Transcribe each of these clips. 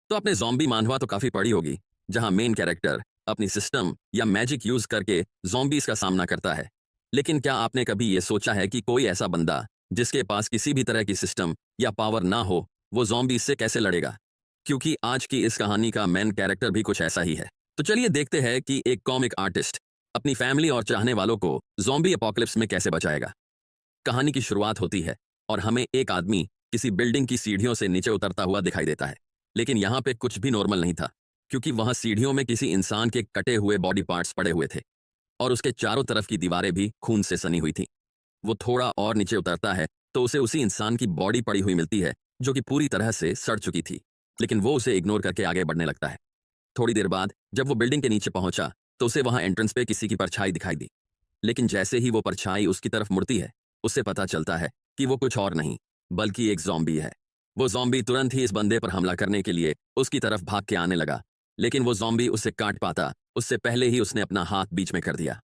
तो आपने ज़ॉम्बी मानहवा तो काफी पढ़ी होगी, जहां मेन कैरेक्टर अपनी सिस्टम या मैजिक यूज करके ज़ॉम्बीज का सामना करता है। लेकिन क्या आपने कभी यह सोचा है कि कोई ऐसा बंदा जिसके पास किसी भी तरह की सिस्टम या पावर ना हो, वो ज़ॉम्बीज से कैसे लड़ेगा? क्योंकि आज की इस कहानी का मेन कैरेक्टर भी कुछ ऐसा ही है। तो चलिए देखते हैं कि एक कॉमिक आर्टिस्ट अपनी फैमिली और चाहने वालों को ज़ॉम्बी अपोकलिप्स में कैसे बचाएगा। कहानी की शुरुआत होती है और हमें एक आदमी किसी बिल्डिंग की सीढ़ियों से नीचे उतरता हुआ दिखाई देता है। लेकिन यहाँ पे कुछ भी नॉर्मल नहीं था, क्योंकि वहां सीढ़ियों में किसी इंसान के कटे हुए बॉडी पार्ट्स पड़े हुए थे और उसके चारों तरफ की दीवारें भी खून से सनी हुई थी। वो थोड़ा और नीचे उतरता है तो उसे उसी इंसान की बॉडी पड़ी हुई मिलती है, जो कि पूरी तरह से सड़ चुकी थी। लेकिन वो उसे इग्नोर करके आगे बढ़ने लगता है। थोड़ी देर बाद जब वो बिल्डिंग के नीचे पहुंचा तो उसे वहां एंट्रेंस पे किसी की परछाई दिखाई दी। लेकिन जैसे ही वो परछाई उसकी तरफ मुड़ती है, उससे पता चलता है कि वो कुछ और नहीं बल्कि एक ज़ॉम्बी है। वो ज़ॉम्बी तुरंत ही इस बंदे पर हमला करने के लिए उसकी तरफ भाग के आने लगा, लेकिन वो ज़ॉम्बी उसे काट पाता उससे पहले ही उसने अपना हाथ बीच में कर दिया।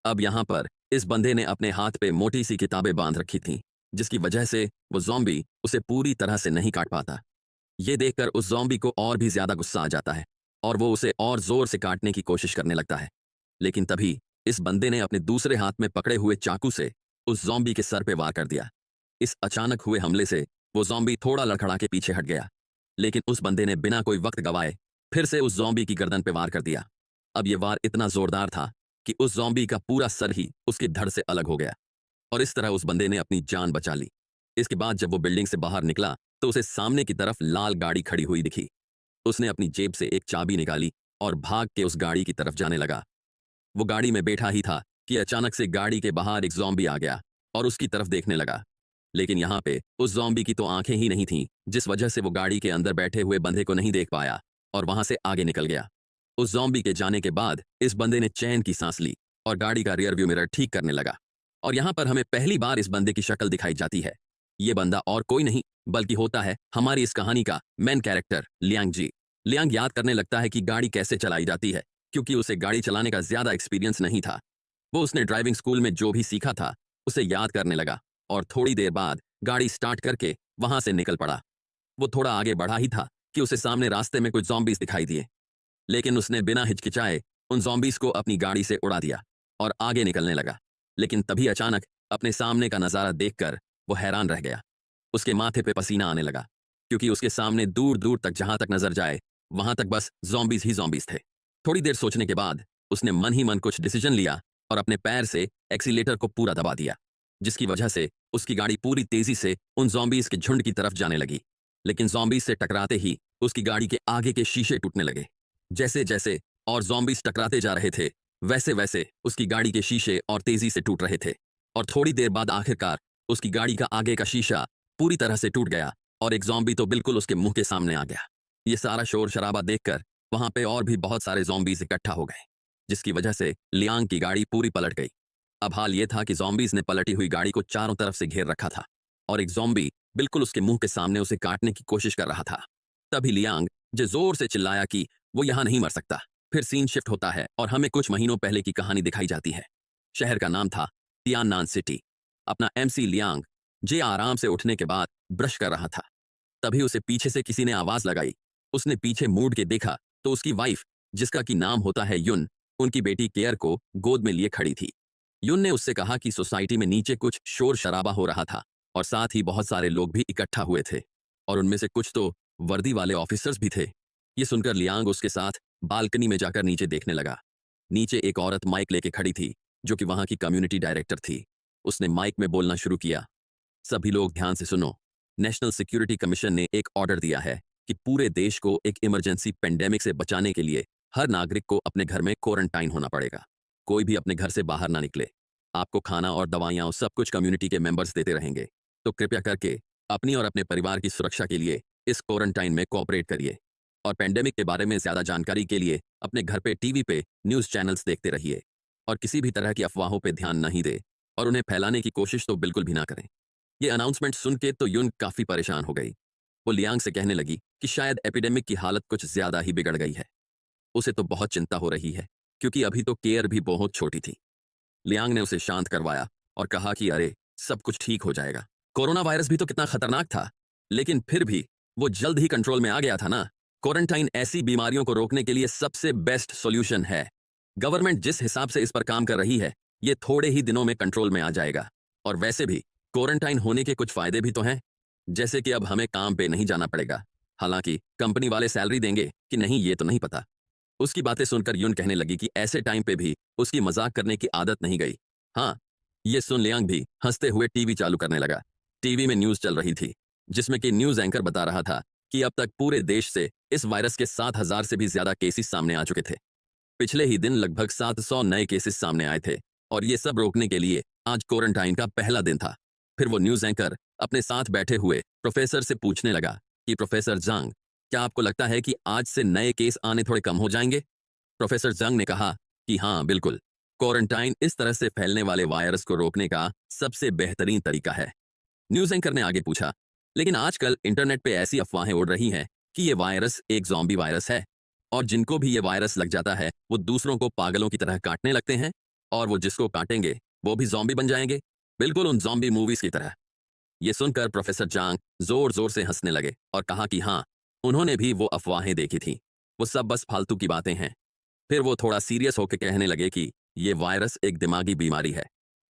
अब यहाँ पर इस बंदे ने अपने हाथ पे मोटी सी किताबें बांध रखी थीं, जिसकी वजह से वो ज़ॉम्बी उसे पूरी तरह से नहीं काट पाता। ये देखकर उस ज़ॉम्बी को और भी ज्यादा गुस्सा आ जाता है और वो उसे और जोर से काटने की कोशिश करने लगता है। लेकिन तभी इस बंदे ने अपने दूसरे हाथ में पकड़े हुए चाकू से उस ज़ॉम्बी के सर पे वार कर दिया। इस अचानक हुए हमले से वो ज़ॉम्बी थोड़ा लड़खड़ा के पीछे हट गया, लेकिन उस बंदे ने बिना कोई वक्त गवाए फिर से उस ज़ॉम्बी की गर्दन पे वार कर दिया। अब ये वार इतना जोरदार था कि उस ज़ॉम्बी का पूरा सर ही उसकी धड़ से अलग हो गया और इस तरह उस बंदे ने अपनी जान बचा ली। इसके बाद जब वो बिल्डिंग से बाहर निकला तो उसे सामने की तरफ लाल गाड़ी खड़ी हुई दिखी। उसने अपनी जेब से एक चाबी निकाली और भाग के उस गाड़ी की तरफ जाने लगा। वो गाड़ी में बैठा ही था कि अचानक से गाड़ी के बाहर एक ज़ॉम्बी आ गया और उसकी तरफ देखने लगा। लेकिन यहाँ पे उस ज़ॉम्बी की तो आंखें ही नहीं थीं, जिस वजह से वो गाड़ी के अंदर बैठे हुए बंदे को नहीं देख पाया और वहां से आगे निकल गया। उस ज़ॉम्बी के जाने के बाद इस बंदे ने चैन की सांस ली और गाड़ी का रियर व्यू मिरर ठीक करने लगा। और यहाँ पर हमें पहली बार इस बंदे की शक्ल दिखाई जाती है। ये बंदा और कोई नहीं बल्कि होता है हमारी इस कहानी का मेन कैरेक्टर लियांग जी। लियांग याद करने लगता है कि गाड़ी कैसे चलाई जाती है, क्योंकि उसे गाड़ी चलाने का ज्यादा एक्सपीरियंस नहीं था। वो उसने ड्राइविंग स्कूल में जो भी सीखा था उसे याद करने लगा और थोड़ी देर बाद गाड़ी स्टार्ट करके वहां से निकल पड़ा। वो थोड़ा आगे बढ़ा ही था कि उसे सामने रास्ते में कुछ ज़ॉम्बीज दिखाई दिए, लेकिन उसने बिना हिचकिचाए उन ज़ॉम्बीज को अपनी गाड़ी से उड़ा दिया और आगे निकलने लगा। लेकिन तभी अचानक अपने सामने का नज़ारा देखकर वो हैरान रह गया। उसके माथे पे पसीना आने लगा, क्योंकि उसके सामने दूर दूर तक जहां तक नजर जाए वहां तक बस ज़ॉम्बीज ही ज़ॉम्बीज थे। थोड़ी देर सोचने के बाद उसने मन ही मन कुछ डिसीजन लिया और अपने पैर से एक्सीलेटर को पूरा दबा दिया, जिसकी वजह से उसकी गाड़ी पूरी तेजी से उन ज़ॉम्बीज के झुंड की तरफ जाने लगी। लेकिन ज़ॉम्बीज से टकराते ही उसकी गाड़ी के आगे के शीशे टूटने लगे। जैसे जैसे और ज़ॉम्बीज टकराते जा रहे थे, वैसे वैसे उसकी गाड़ी के शीशे और तेजी से टूट रहे थे। और थोड़ी देर बाद आखिरकार उसकी गाड़ी का आगे का शीशा पूरी तरह से टूट गया और एक ज़ॉम्बी तो बिल्कुल उसके मुंह के सामने आ गया। ये सारा शोर शराबा देखकर वहां पे और भी बहुत सारे ज़ॉम्बीज इकट्ठा हो गए, जिसकी वजह से लियांग की गाड़ी पूरी पलट गई। अब हाल ये था कि ज़ॉम्बीज ने पलटी हुई गाड़ी को चारों तरफ से घेर रखा था और एक ज़ॉम्बी बिल्कुल उसके मुंह के सामने उसे काटने की कोशिश कर रहा था। तभी लियांग जो जोर से चिल्लाया कि वो यहां नहीं मर सकता। फिर सीन शिफ्ट होता है और हमें कुछ महीनों पहले की कहानी दिखाई जाती है। शहर का नाम था तियाननान सिटी। अपना एमसी लियांग जे आराम से उठने के बाद ब्रश कर रहा था। तभी उसे पीछे से किसी ने आवाज लगाई। उसने पीछे मुड़ के देखा तो उसकी वाइफ, जिसका की नाम होता है युन, उनकी बेटी केयर को गोद में लिए खड़ी थी। युन ने उससे कहा कि सोसाइटी में नीचे कुछ शोर शराबा हो रहा था और साथ ही बहुत सारे लोग भी इकट्ठा हुए थे और उनमें से कुछ तो वर्दी वाले ऑफिसर्स भी थे। ये सुनकर लियांग उसके साथ बालकनी में जाकर नीचे देखने लगा। नीचे एक औरत माइक लेके खड़ी थी, जो कि वहां की कम्युनिटी डायरेक्टर थी। उसने माइक में बोलना शुरू किया। सभी लोग ध्यान से सुनो। नेशनल सिक्योरिटी कमीशन ने एक ऑर्डर दिया है कि पूरे देश को एक इमरजेंसी पेंडेमिक से बचाने के लिए हर नागरिक को अपने घर में क्वारंटाइन होना पड़ेगा। कोई भी अपने घर से बाहर ना निकले। आपको खाना और दवाइयां और सब कुछ कम्युनिटी के मेंबर्स देते रहेंगे, तो कृपया करके अपनी और अपने परिवार की सुरक्षा के लिए इस क्वारंटाइन में कोऑपरेट करिए और पेंडेमिक के बारे में ज्यादा जानकारी के लिए अपने घर पे टीवी पे न्यूज चैनल्स देखते रहिए और किसी भी तरह की अफवाहों पे ध्यान नहीं दे और उन्हें फैलाने की कोशिश तो बिल्कुल भी ना करें। ये अनाउंसमेंट सुन के तो युन काफी परेशान हो गई। वो लियांग से कहने लगी कि शायद एपिडेमिक की हालत कुछ ज्यादा ही बिगड़ गई है। उसे तो बहुत चिंता हो रही है, क्योंकि अभी तो केयर भी बहुत छोटी थी। लियांग ने उसे शांत करवाया और कहा कि अरे, सब कुछ ठीक हो जाएगा। कोरोना वायरस भी तो कितना खतरनाक था, लेकिन फिर भी वो जल्द ही कंट्रोल में आ गया था ना। क्वारंटाइन ऐसी बीमारियों को रोकने के लिए सबसे बेस्ट सॉल्यूशन है। गवर्नमेंट जिस हिसाब से इस पर काम कर रही है, ये थोड़े ही दिनों में कंट्रोल में आ जाएगा। और वैसे भी क्वारंटाइन होने के कुछ फायदे भी तो हैं, जैसे कि अब हमें काम पे नहीं जाना पड़ेगा। हालांकि कंपनी वाले सैलरी देंगे कि नहीं ये तो नहीं पता। उसकी बातें सुनकर यून कहने लगी कि ऐसे टाइम पे भी उसकी मजाक करने की आदत नहीं गई। हाँ, ये सुन लियांग भी हंसते हुए टीवी चालू करने लगा। टीवी में न्यूज चल रही थी, जिसमें कि न्यूज एंकर बता रहा था कि अब तक पूरे देश से इस वायरस के 7,000 से भी ज्यादा केसेस सामने आ चुके थे। पिछले ही दिन लगभग 700 नए केसेस सामने आए थे और ये सब रोकने के लिए आज क्वारंटाइन का पहला दिन था। फिर वो न्यूज एंकर अपने साथ बैठे हुए प्रोफेसर से पूछने लगा कि प्रोफेसर जंग, क्या आपको लगता है कि आज से नए केस आने थोड़े कम हो जाएंगे? प्रोफेसर जंग ने कहा कि हाँ बिल्कुल, क्वारंटाइन इस तरह से फैलने वाले वायरस को रोकने का सबसे बेहतरीन तरीका है। न्यूज एंकर ने आगे पूछा, लेकिन आजकल इंटरनेट पे ऐसी अफवाहें उड़ रही हैं कि ये वायरस एक ज़ॉम्बी वायरस है और जिनको भी ये वायरस लग जाता है वो दूसरों को पागलों की तरह काटने लगते हैं और वो जिसको काटेंगे वो भी ज़ॉम्बी बन जाएंगे, बिल्कुल उन ज़ॉम्बी मूवीज की तरह। ये सुनकर प्रोफेसर जांग जोर जोर से हंसने लगे और कहा कि हाँ, उन्होंने भी वो अफवाहें देखी थी, वो सब बस फालतू की बातें हैं। फिर वो थोड़ा सीरियस होकर कहने लगे कि ये वायरस एक दिमागी बीमारी है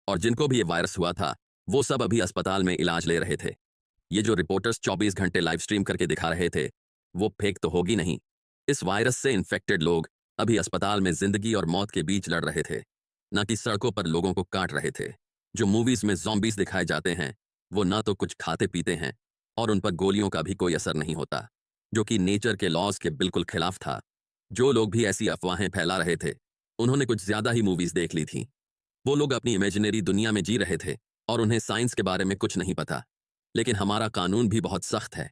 और जिनको भी ये वायरस हुआ था वो सब अभी अस्पताल में इलाज ले रहे थे। ये जो रिपोर्टर्स 24 घंटे लाइव स्ट्रीम करके दिखा रहे थे वो फेक तो होगी नहीं। इस वायरस से इन्फेक्टेड लोग अभी अस्पताल में जिंदगी और मौत के बीच लड़ रहे थे, ना कि सड़कों पर लोगों को काट रहे थे। जो मूवीज में ज़ॉम्बीज दिखाए जाते हैं वो ना तो कुछ खाते पीते हैं और उन पर गोलियों का भी कोई असर नहीं होता, जो कि नेचर के लॉज के बिल्कुल खिलाफ था। जो लोग भी ऐसी अफवाहें फैला रहे थे उन्होंने कुछ ज्यादा ही मूवीज देख ली थी। वो लोग अपनी इमेजिनरी दुनिया में जी रहे थे और उन्हें साइंस के बारे में कुछ नहीं पता। लेकिन हमारा कानून भी बहुत सख्त है,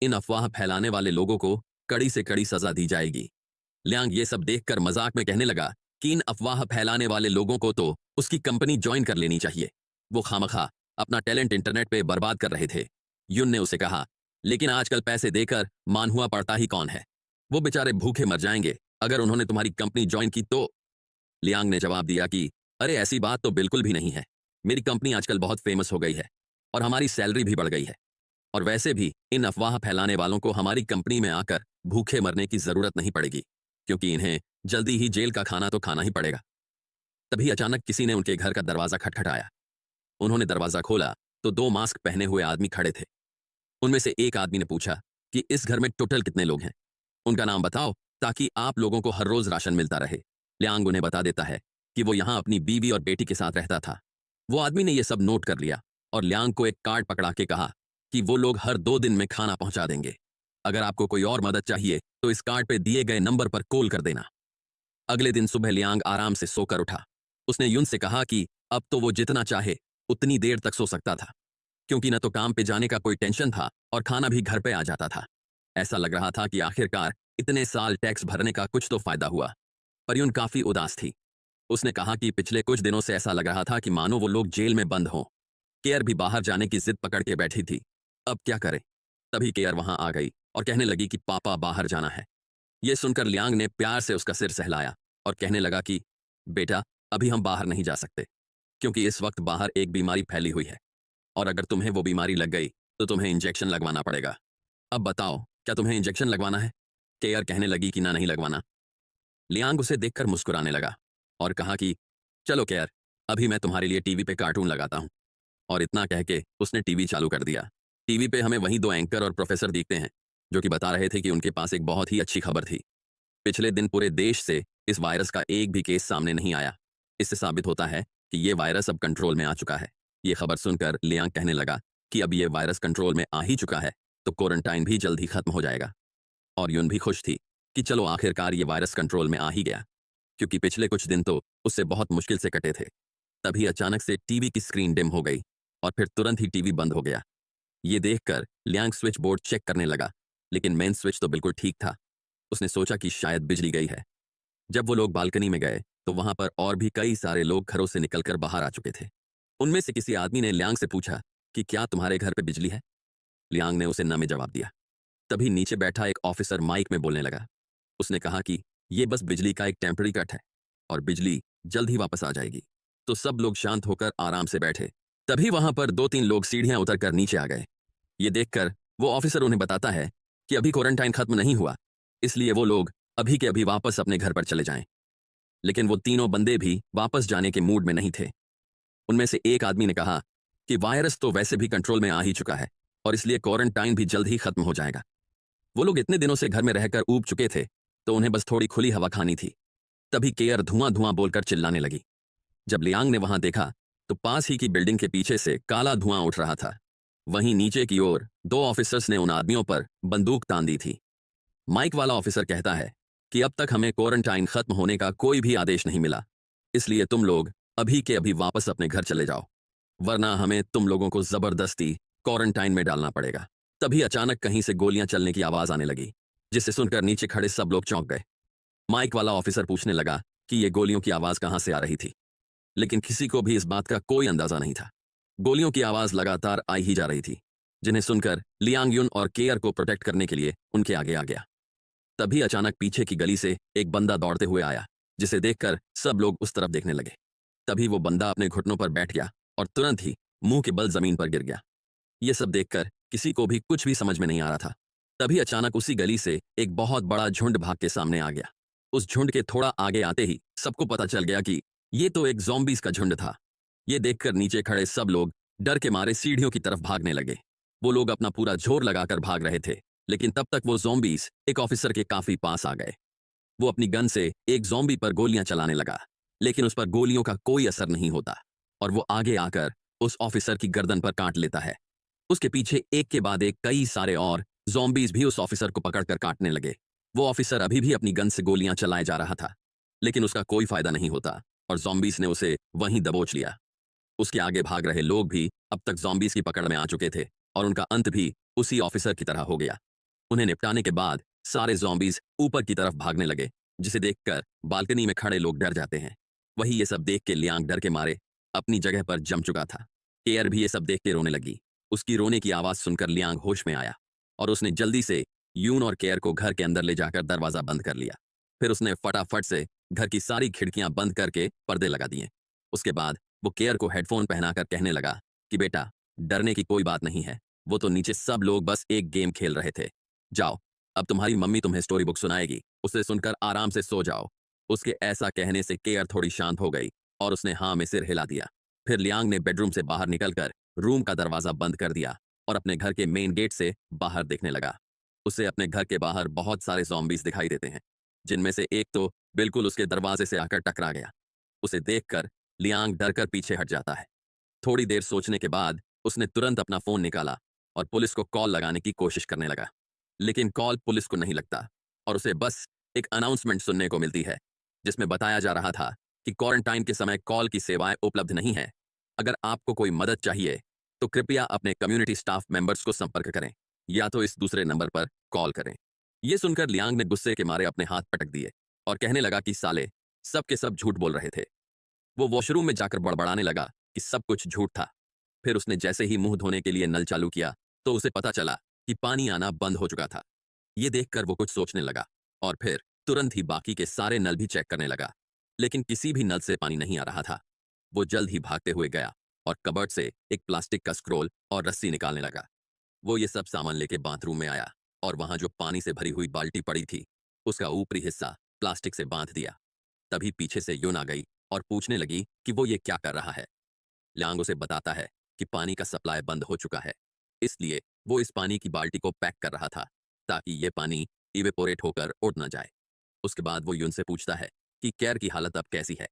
इन अफवाह फैलाने वाले लोगों को कड़ी से कड़ी सजा दी जाएगी। लियांग ये सब देखकर मजाक में कहने लगा कि इन अफवाह फैलाने वाले लोगों को तो उसकी कंपनी ज्वाइन कर लेनी चाहिए, वो खामखा अपना टैलेंट इंटरनेट पे बर्बाद कर रहे थे। युन ने उसे कहा, लेकिन आजकल पैसे देकर मानहुआ पड़ता ही कौन है, वो बेचारे भूखे मर जाएंगे अगर उन्होंने तुम्हारी कंपनी ज्वाइन की तो। लियांग ने जवाब दिया कि अरे ऐसी बात तो बिल्कुल भी नहीं है, मेरी कंपनी आजकल बहुत फेमस हो गई है और हमारी सैलरी भी बढ़ गई है। और वैसे भी इन अफवाह फैलाने वालों को हमारी कंपनी में आकर भूखे मरने की जरूरत नहीं पड़ेगी, क्योंकि इन्हें जल्दी ही जेल का खाना तो खाना ही पड़ेगा। तभी अचानक किसी ने उनके घर का दरवाजा खटखटाया। उन्होंने दरवाजा खोला तो दो मास्क पहने हुए आदमी खड़े थे। उनमें से एक आदमी ने पूछा कि इस घर में टोटल कितने लोग हैं, उनका नाम बताओ ताकि आप लोगों को हर रोज राशन मिलता रहे। लियांग उन्हें बता देता है कि वो यहाँ अपनी बीवी और बेटी के साथ रहता था। वो आदमी ने यह सब नोट कर लिया और लियांग को एक कार्ड पकड़ा के कहा कि वो लोग हर 2 दिन में खाना पहुंचा देंगे। अगर आपको कोई और मदद चाहिए तो इस कार्ड पे दिए गए नंबर पर कॉल कर देना। अगले दिन सुबह लियांग आराम से सोकर उठा। उसने युन से कहा कि अब तो वो जितना चाहे उतनी देर तक सो सकता था, क्योंकि न तो काम पे जाने का कोई टेंशन था और खाना भी घर पे आ जाता था। ऐसा लग रहा था कि आखिरकार इतने साल टैक्स भरने का कुछ तो फायदा हुआ। पर युन काफी उदास थी। उसने कहा कि पिछले कुछ दिनों से ऐसा लग रहा था कि मानो वो लोग जेल में बंद हों। केयर भी बाहर जाने की जिद पकड़ के बैठी थी, अब क्या करे। तभी केयर वहां आ गई और कहने लगी कि पापा बाहर जाना है। यह सुनकर लियांग ने प्यार से उसका सिर सहलाया और कहने लगा कि बेटा, अभी हम बाहर नहीं जा सकते, क्योंकि इस वक्त बाहर एक बीमारी फैली हुई है और अगर तुम्हें वो बीमारी लग गई तो तुम्हें इंजेक्शन लगवाना पड़ेगा। अब बताओ, क्या तुम्हें इंजेक्शन लगवाना है? केयर कहने लगी कि ना, नहीं लगवाना। लियांग उसे देखकर मुस्कुराने लगा और कहा कि चलो केयर, अभी मैं तुम्हारे लिए टीवी पे कार्टून लगाता हूं। और इतना कह के उसने टीवी चालू कर दिया। टीवी पे हमें वही दो एंकर और प्रोफेसर दिखते हैं जो कि बता रहे थे कि उनके पास एक बहुत ही अच्छी खबर थी। पिछले दिन पूरे देश से इस वायरस का एक भी केस सामने नहीं आया। इससे साबित होता है कि ये वायरस अब कंट्रोल में आ चुका है। ये खबर सुनकर लियांग कहने लगा कि अब ये वायरस कंट्रोल में आ ही चुका है तो क्वारंटाइन भी जल्द ही खत्म हो जाएगा। और यून भी खुश थी कि चलो आखिरकार ये वायरस कंट्रोल में आ ही गया, क्योंकि पिछले कुछ दिन तो उससे बहुत मुश्किल से कटे थे। तभी अचानक से टीवी की स्क्रीन डिम हो गई और फिर तुरंत ही टीवी बंद हो गया। ये देखकर लियांग स्विच बोर्ड चेक करने लगा, लेकिन मेन स्विच तो बिल्कुल ठीक था। उसने सोचा कि शायद बिजली गई है। जब वो लोग बालकनी में गए तो वहां पर और भी कई सारे लोग घरों से निकलकर बाहर आ चुके थे। उनमें से किसी आदमी ने लियांग से पूछा कि क्या तुम्हारे घर पे बिजली है? लियांग ने उसे न में जवाब दिया। तभी नीचे बैठा एक ऑफिसर माइक में बोलने लगा। उसने कहा कि ये बस बिजली का एक टेम्पररी कट है और बिजली जल्द ही वापस आ जाएगी। तो सब लोग शांत होकर आराम से बैठे। तभी वहां पर 2-3 लोग सीढ़ियां उतरकर नीचे आ गए। ये देखकर वो ऑफिसर उन्हें बताता है कि अभी क्वारंटाइन खत्म नहीं हुआ इसलिए वो लोग अभी के अभी वापस अपने घर पर चले जाएं। लेकिन वो तीनों बंदे भी वापस जाने के मूड में नहीं थे। उनमें से एक आदमी ने कहा कि वायरस तो वैसे भी कंट्रोल में आ ही चुका है और इसलिए क्वारंटाइन भी जल्द ही खत्म हो जाएगा। वो लोग इतने दिनों से घर में रहकर ऊब चुके थे, तो उन्हें बस थोड़ी खुली हवा खानी थी। तभी केयर धुआं धुआं बोलकर चिल्लाने लगी। जब लियांग ने वहां देखा तो पास ही की बिल्डिंग के पीछे से काला धुआं उठ रहा था। वहीं नीचे की ओर दो ऑफिसर्स ने उन आदमियों पर बंदूक तान दी थी। माइक वाला ऑफिसर कहता है कि अब तक हमें क्वारंटाइन खत्म होने का कोई भी आदेश नहीं मिला, इसलिए तुम लोग अभी के अभी वापस अपने घर चले जाओ, वरना हमें तुम लोगों को जबरदस्ती क्वारंटाइन में डालना पड़ेगा। तभी अचानक कहीं से गोलियां चलने की आवाज आने लगी, जिसे सुनकर नीचे खड़े सब लोग चौंक गए। माइक वाला ऑफिसर पूछने लगा कि ये गोलियों की आवाज कहां से आ रही थी, लेकिन किसी को भी इस बात का कोई अंदाजा नहीं था। गोलियों की आवाज लगातार आई ही जा रही थी, जिन्हें सुनकर लियांग युन और केयर को प्रोटेक्ट करने के लिए उनके आगे आ गया। तभी अचानक पीछे की गली से एक बंदा दौड़ते हुए आया, जिसे देखकर सब लोग उस तरफ देखने लगे। तभी वो बंदा अपने घुटनों पर बैठ गया और तुरंत ही मुंह के बल जमीन पर गिर गया। ये सब देखकर किसी को भी कुछ भी समझ में नहीं आ रहा था। तभी अचानक उसी गली से एक बहुत बड़ा झुंड भाग के सामने आ गया। उस झुंड के थोड़ा आगे आते ही सबको पता चल गया कि ये तो एक ज़ॉम्बीज़ का झुंड था। ये देखकर नीचे खड़े सब लोग डर के मारे सीढ़ियों की तरफ भागने लगे। वो लोग अपना पूरा जोर लगाकर भाग रहे थे, लेकिन तब तक वो ज़ॉम्बीज़ एक ऑफिसर के काफी पास आ गए। वो अपनी गन से एक ज़ॉम्बी पर गोलियां चलाने लगा, लेकिन उस पर गोलियों का कोई असर नहीं होता और वो आगे आकर उस ऑफिसर की गर्दन पर काट लेता है। उसके पीछे एक के बाद एक कई सारे और ज़ॉम्बीज़ भी उस ऑफिसर को पकड़कर काटने लगे। वो ऑफिसर अभी भी अपनी गन से गोलियां चलाए जा रहा था, लेकिन उसका कोई फायदा नहीं होता और ज़ॉम्बीज़ ने उसे वहीं दबोच लिया। उसके आगे भाग रहे लोग भी अब तक ज़ॉम्बीज़ की पकड़ में आ चुके थे और उनका अंत भी उसी ऑफिसर की तरह हो गया। उन्हें निपटाने के बाद सारे ज़ॉम्बीज़ ऊपर की तरफ भागने लगे, जिसे देखकर बालकनी में खड़े लोग डर जाते हैं। वही ये सब देख के लियांग डर के मारे अपनी जगह पर जम चुका था। केयर भी ये सब देख के रोने लगी। उसकी रोने की आवाज़ सुनकर लियांग होश में आया और उसने जल्दी से यून और केयर को घर के अंदर ले जाकर दरवाज़ा बंद कर लिया। फिर उसने फटाफट से घर की सारी खिड़कियां बंद करके पर्दे लगा दिए। उसके बाद वो केयर को हेडफोन पहनाकर कहने लगा कि बेटा, डरने की कोई बात नहीं है, वो तो नीचे सब लोग बस एक गेम खेल रहे थे। जाओ, अब तुम्हारी मम्मी तुम्हें स्टोरी बुक सुनाएगी, उसे सुनकर आराम से सो जाओ। उसके ऐसा कहने से केयर थोड़ी शांत हो गई और उसने हाँ में सिर हिला दिया। फिर लियांग ने बेडरूम से बाहर निकलकर रूम का दरवाजा बंद कर दिया और अपने घर के मेन गेट से बाहर देखने लगा। उसे अपने घर के बाहर बहुत सारे ज़ॉम्बीज़ दिखाई देते हैं, जिनमें से एक तो बिल्कुल उसके दरवाजे से आकर टकरा गया। उसे देखकर लियांग डरकर पीछे हट जाता है। थोड़ी देर सोचने के बाद उसने तुरंत अपना फोन निकाला और पुलिस को कॉल लगाने की कोशिश करने लगा, लेकिन कॉल पुलिस को नहीं लगता और उसे बस एक अनाउंसमेंट सुनने को मिलती है, जिसमें बताया जा रहा था कि क्वारंटाइन के समय कॉल की सेवाएं उपलब्ध नहीं है। अगर आपको कोई मदद चाहिए तो कृपया अपने कम्युनिटी स्टाफ मेंबर्स को संपर्क करें या तो इस दूसरे नंबर पर कॉल करें। यह सुनकर लियांग ने गुस्से के मारे अपने हाथ पटक दिए और कहने लगा कि साले सब के सब झूठ बोल रहे थे। वो वॉशरूम में जाकर बड़बड़ाने लगा कि सब कुछ झूठ था। फिर उसने जैसे ही मुंह धोने के लिए नल चालू किया तो उसे पता चला कि पानी आना बंद हो चुका था। ये देखकर वो कुछ सोचने लगा और फिर तुरंत ही बाकी के सारे नल भी चेक करने लगा, लेकिन किसी भी नल से पानी नहीं आ रहा था। वो जल्द ही भागते हुए गया और कबर्ड से एक प्लास्टिक का स्क्रोल और रस्सी निकालने लगा। वो ये सब सामान लेके बाथरूम में आया और वहां जो पानी से भरी हुई बाल्टी पड़ी थी, उसका ऊपरी हिस्सा प्लास्टिक से बांध दिया। तभी पीछे से यून आ गई और पूछने लगी कि वो ये क्या कर रहा है। लियांग उसे बताता है कि पानी का सप्लाई बंद हो चुका है, इसलिए वो इस पानी की बाल्टी को पैक कर रहा था ताकि ये पानी इवेपोरेट होकर उड़ न जाए। उसके बाद वो यून से पूछता है कि केयर की हालत अब कैसी है।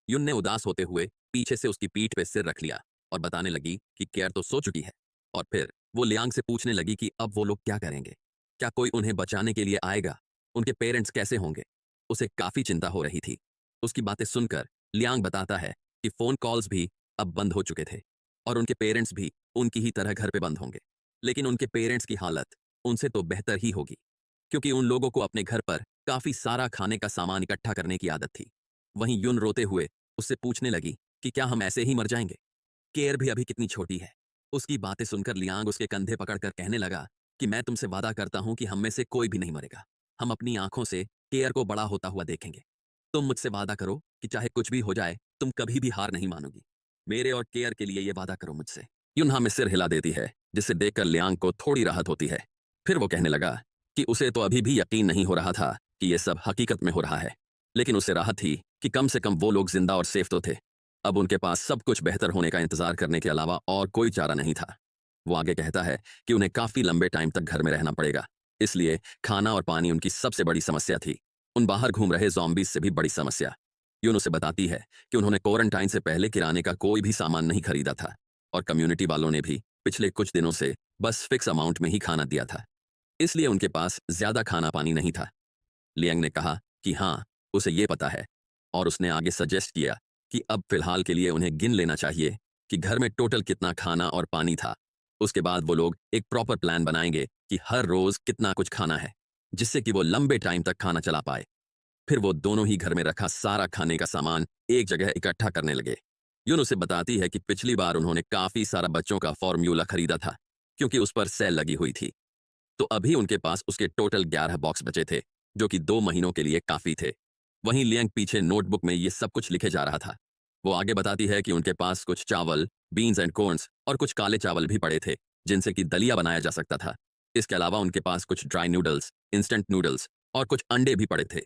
यून ने उदास होते हुए पीछे से उसकी पीठ पे सिर रख लिया और बताने लगी कि केयर तो सो चुकी है। और फिर वो लियांग से पूछने लगी कि अब वो लोग क्या करेंगे, क्या कोई उन्हें बचाने के लिए आएगा, उनके पेरेंट्स कैसे होंगे। उसे काफी चिंता हो रही थी। उसकी बातें सुनकर लियांग बताता है कि फोन कॉल्स भी अब बंद हो चुके थे और उनके पेरेंट्स भी उनकी ही तरह घर पे बंद होंगे, लेकिन उनके पेरेंट्स की हालत उनसे तो बेहतर ही होगी, क्योंकि उन लोगों को अपने घर पर काफी सारा खाने का सामान इकट्ठा करने की आदत थी। वहीं यून रोते हुए उससे पूछने लगी कि क्या हम ऐसे ही मर जाएंगे, केयर भी अभी कितनी छोटी है। उसकी बातें सुनकर लियांग उसके कंधे पकड़कर कहने लगा कि मैं तुमसे वादा करता हूं कि हम में से कोई भी नहीं मरेगा। हम अपनी आंखों से केयर को बड़ा होता हुआ देखेंगे। तुम मुझसे वादा करो कि चाहे कुछ भी हो जाए तुम कभी भी हार नहीं मानोगी। मेरे और केयर के लिए ये वादा करो मुझसे। यून हाँ में सिर हिला देती है, जिसे देखकर लियांग को थोड़ी राहत होती है। फिर वो कहने लगा कि उसे तो अभी भी यकीन नहीं हो रहा था कि ये सब हकीकत में हो रहा है, लेकिन उसे राहत थी कि कम से कम वो लोग जिंदा और सेफ तो थे। अब उनके पास सब कुछ बेहतर होने का इंतजार करने के अलावा और कोई चारा नहीं था। वो आगे कहता है कि उन्हें काफी लंबे टाइम तक घर में रहना पड़ेगा, इसलिए खाना और पानी उनकी सबसे बड़ी समस्या थी, उन बाहर घूम रहे ज़ॉम्बीज़ से भी बड़ी समस्या। यून उसे बताती है कि उन्होंने क्वारंटाइन से पहले किराने का कोई भी सामान नहीं खरीदा था और कम्युनिटी वालों ने भी पिछले कुछ दिनों से बस फिक्स अमाउंट में ही खाना दिया था, इसलिए उनके पास ज्यादा खाना पानी नहीं था। लियांग ने कहा कि हाँ, उसे ये पता है, और उसने आगे सजेस्ट किया कि अब फिलहाल के लिए उन्हें गिन लेना चाहिए कि घर में टोटल कितना खाना और पानी था। उसके बाद वो लोग एक प्रॉपर प्लान बनाएंगे कि हर रोज कितना कुछ खाना है, जिससे कि वो लंबे टाइम तक खाना चला पाए। फिर वो दोनों ही घर में रखा सारा खाने का सामान एक जगह इकट्ठा करने लगे। यून उसे बताती है कि पिछली बार उन्होंने काफी सारा बच्चों का फॉर्म्यूला खरीदा था, क्योंकि उस पर सेल लगी हुई थी। तो अभी उनके पास उसके टोटल 11 बॉक्स बचे थे, जो कि 2 महीनों के लिए काफी थे। वहीं लियांग पीछे नोटबुक में ये सब कुछ लिखे जा रहा था। वो आगे बताती है कि उनके पास कुछ चावल, बीन्स एंड कॉर्न्स और कुछ काले चावल भी पड़े थे, जिनसे कि दलिया बनाया जा सकता था। इसके अलावा उनके पास कुछ ड्राई नूडल्स, इंस्टेंट नूडल्स और कुछ अंडे भी पड़े थे।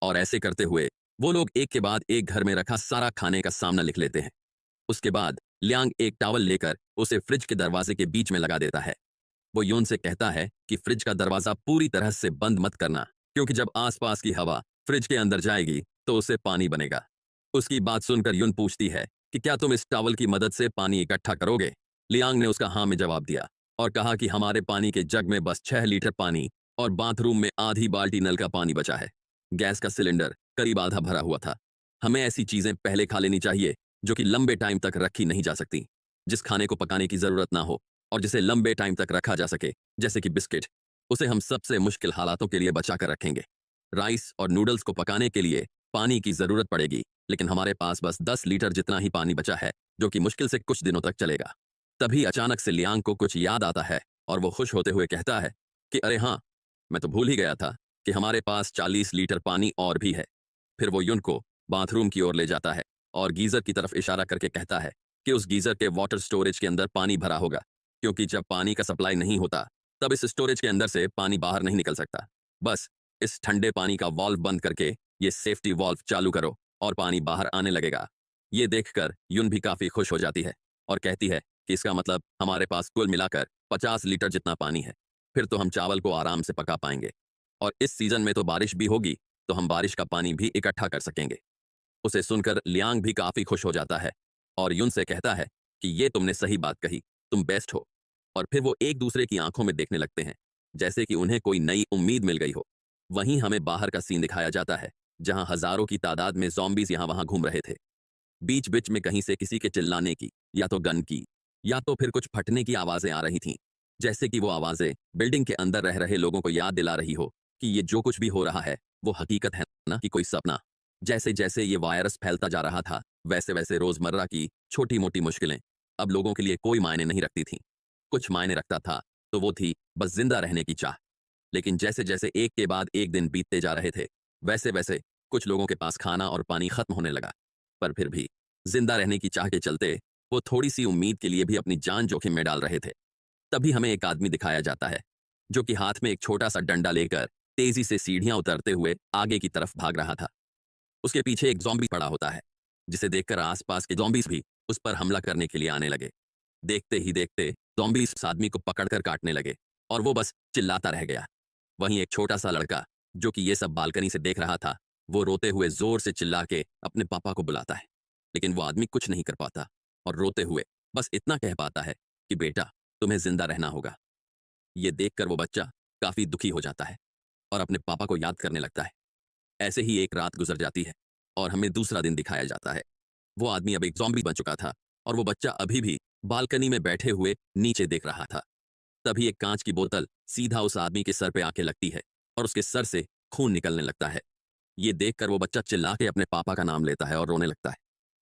और ऐसे करते हुए वो लोग एक के बाद एक घर में रखा सारा खाने का सामना लिख लेते हैं। उसके बाद लियांग एक टॉवल लेकर उसे फ्रिज के दरवाजे के बीच में लगा देता है। वो यून से कहता है कि फ्रिज का दरवाजा पूरी तरह से बंद मत करना, क्योंकि जब आसपास की हवा फ्रिज के अंदर जाएगी तो उससे पानी बनेगा। उसकी बात सुनकर यून पूछती है कि क्या तुम इस टॉवल की मदद से पानी इकट्ठा करोगे। लियांग ने उसका हाँ में जवाब दिया और कहा कि हमारे पानी के जग में बस 6 लीटर पानी और बाथरूम में आधी बाल्टी नल का पानी बचा है। गैस का सिलेंडर करीब आधा भरा हुआ था। हमें ऐसी चीजें पहले खा लेनी चाहिए जो कि लंबे टाइम तक रखी नहीं जा सकती, जिस खाने को पकाने की जरूरत ना हो और जिसे लंबे टाइम तक रखा जा सके, जैसे कि बिस्किट। उसे हम सबसे मुश्किल हालातों के लिए बचा कर रखेंगे। राइस और नूडल्स को पकाने के लिए पानी की जरूरत पड़ेगी, लेकिन हमारे पास बस 10 लीटर जितना ही पानी बचा है, जो कि मुश्किल से कुछ दिनों तक चलेगा। तभी अचानक से लियांग को कुछ याद आता है और वो खुश होते हुए कहता है कि अरे हाँ, मैं तो भूल ही गया था कि हमारे पास 40 लीटर पानी और भी है। फिर वो युन को बाथरूम की ओर ले जाता है और गीजर की तरफ इशारा करके कहता है कि उस गीजर के वाटर स्टोरेज के अंदर पानी भरा होगा, क्योंकि जब पानी का सप्लाई नहीं होता तब इस स्टोरेज के अंदर से पानी बाहर नहीं निकल सकता। बस इस ठंडे पानी का वाल्व बंद करके ये सेफ्टी वाल्व चालू करो और पानी बाहर आने लगेगा। ये देखकर युन भी काफी खुश हो जाती है और कहती है कि इसका मतलब हमारे पास कुल मिलाकर 50 लीटर जितना पानी है। फिर तो हम चावल को आराम से पका पाएंगे, और इस सीजन में तो बारिश भी होगी, तो हम बारिश का पानी भी इकट्ठा कर सकेंगे। उसे सुनकर लियांग भी काफी खुश हो जाता है और युन से कहता है कि ये तुमने सही बात कही, तुम बेस्ट हो। और फिर वो एक दूसरे की आंखों में देखने लगते हैं, जैसे कि उन्हें कोई नई उम्मीद मिल गई हो। वहीं हमें बाहर का सीन दिखाया जाता है, जहां हजारों की तादाद में ज़ॉम्बीज़ यहां वहां घूम रहे थे। बीच बीच में कहीं से किसी के चिल्लाने की, या तो गन की, या तो फिर कुछ फटने की आवाजें आ रही थीं, जैसे कि वो आवाजें बिल्डिंग के अंदर रह रहे लोगों को याद दिला रही हो कि ये जो कुछ भी हो रहा है वो हकीकत है, ना कि कोई सपना। जैसे जैसे ये वायरस फैलता जा रहा था, वैसे वैसे रोजमर्रा की छोटी मोटी मुश्किलें अब लोगों के लिए कोई मायने नहीं रखती थीं। कुछ मायने रखता था तो वो थी बस जिंदा रहने की चाह। लेकिन जैसे जैसे एक के बाद एक दिन बीतते जा रहे थे, वैसे वैसे कुछ लोगों के पास खाना और पानी खत्म होने लगा। पर फिर भी जिंदा रहने की चाह के चलते वो थोड़ी सी उम्मीद के लिए भी अपनी जान जोखिम में डाल रहे थे। तभी हमें एक आदमी दिखाया जाता है, जो कि हाथ में एक छोटा सा डंडा लेकर तेजी से सीढ़ियां उतरते हुए आगे की तरफ भाग रहा था। उसके पीछे एक ज़ॉम्बी पड़ा होता है, जिसे देखकर आसपास के ज़ॉम्बीज़ भी उस पर हमला करने के लिए आने लगे। देखते ही देखते ज़ॉम्बीज़ उस आदमी को पकड़कर काटने लगे और वो बस चिल्लाता रह गया। वहीं एक छोटा सा लड़का, जो कि ये सब बालकनी से देख रहा था, वो रोते हुए जोर से चिल्ला के अपने पापा को बुलाता है, लेकिन वो आदमी कुछ नहीं कर पाता और रोते हुए बस इतना कह पाता है कि बेटा, तुम्हें जिंदा रहना होगा। ये देखकर वो बच्चा काफी दुखी हो जाता है और अपने पापा को याद करने लगता है। ऐसे ही एक रात गुजर जाती है और हमें दूसरा दिन दिखाया जाता है। वो आदमी अब एक ज़ॉम्बी बन चुका था और वो बच्चा अभी भी बालकनी में बैठे हुए नीचे देख रहा था। तभी एक कांच की बोतल सीधा उस आदमी के सर पे आके लगती है और उसके सर से खून निकलने लगता है। ये देखकर वो बच्चा चिल्ला के अपने पापा का नाम लेता है और रोने लगता है।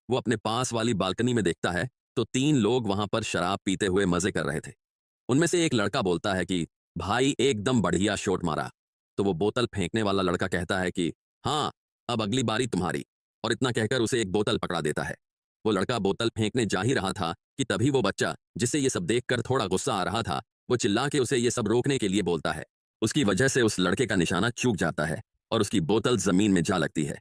वो अपने पास वाली बालकनी में देखता है तो 3 लोग वहां पर शराब पीते हुए मजे कर रहे थे। उनमें से एक लड़का बोलता है कि भाई एकदम बढ़िया शॉट मारा। तो वो बोतल फेंकने वाला लड़का कहता है कि हाँ, अब अगली बारी तुम्हारी, और इतना कहकर उसे एक बोतल पकड़ा देता है। वो लड़का बोतल फेंकने जा ही रहा था कि तभी वो बच्चा, जिसे ये सब देखकर थोड़ा गुस्सा आ रहा था, वो चिल्ला के उसे ये सब रोकने के लिए बोलता है। उसकी वजह से उस लड़के का निशाना चूक जाता है और उसकी बोतल जमीन में जा लगती है।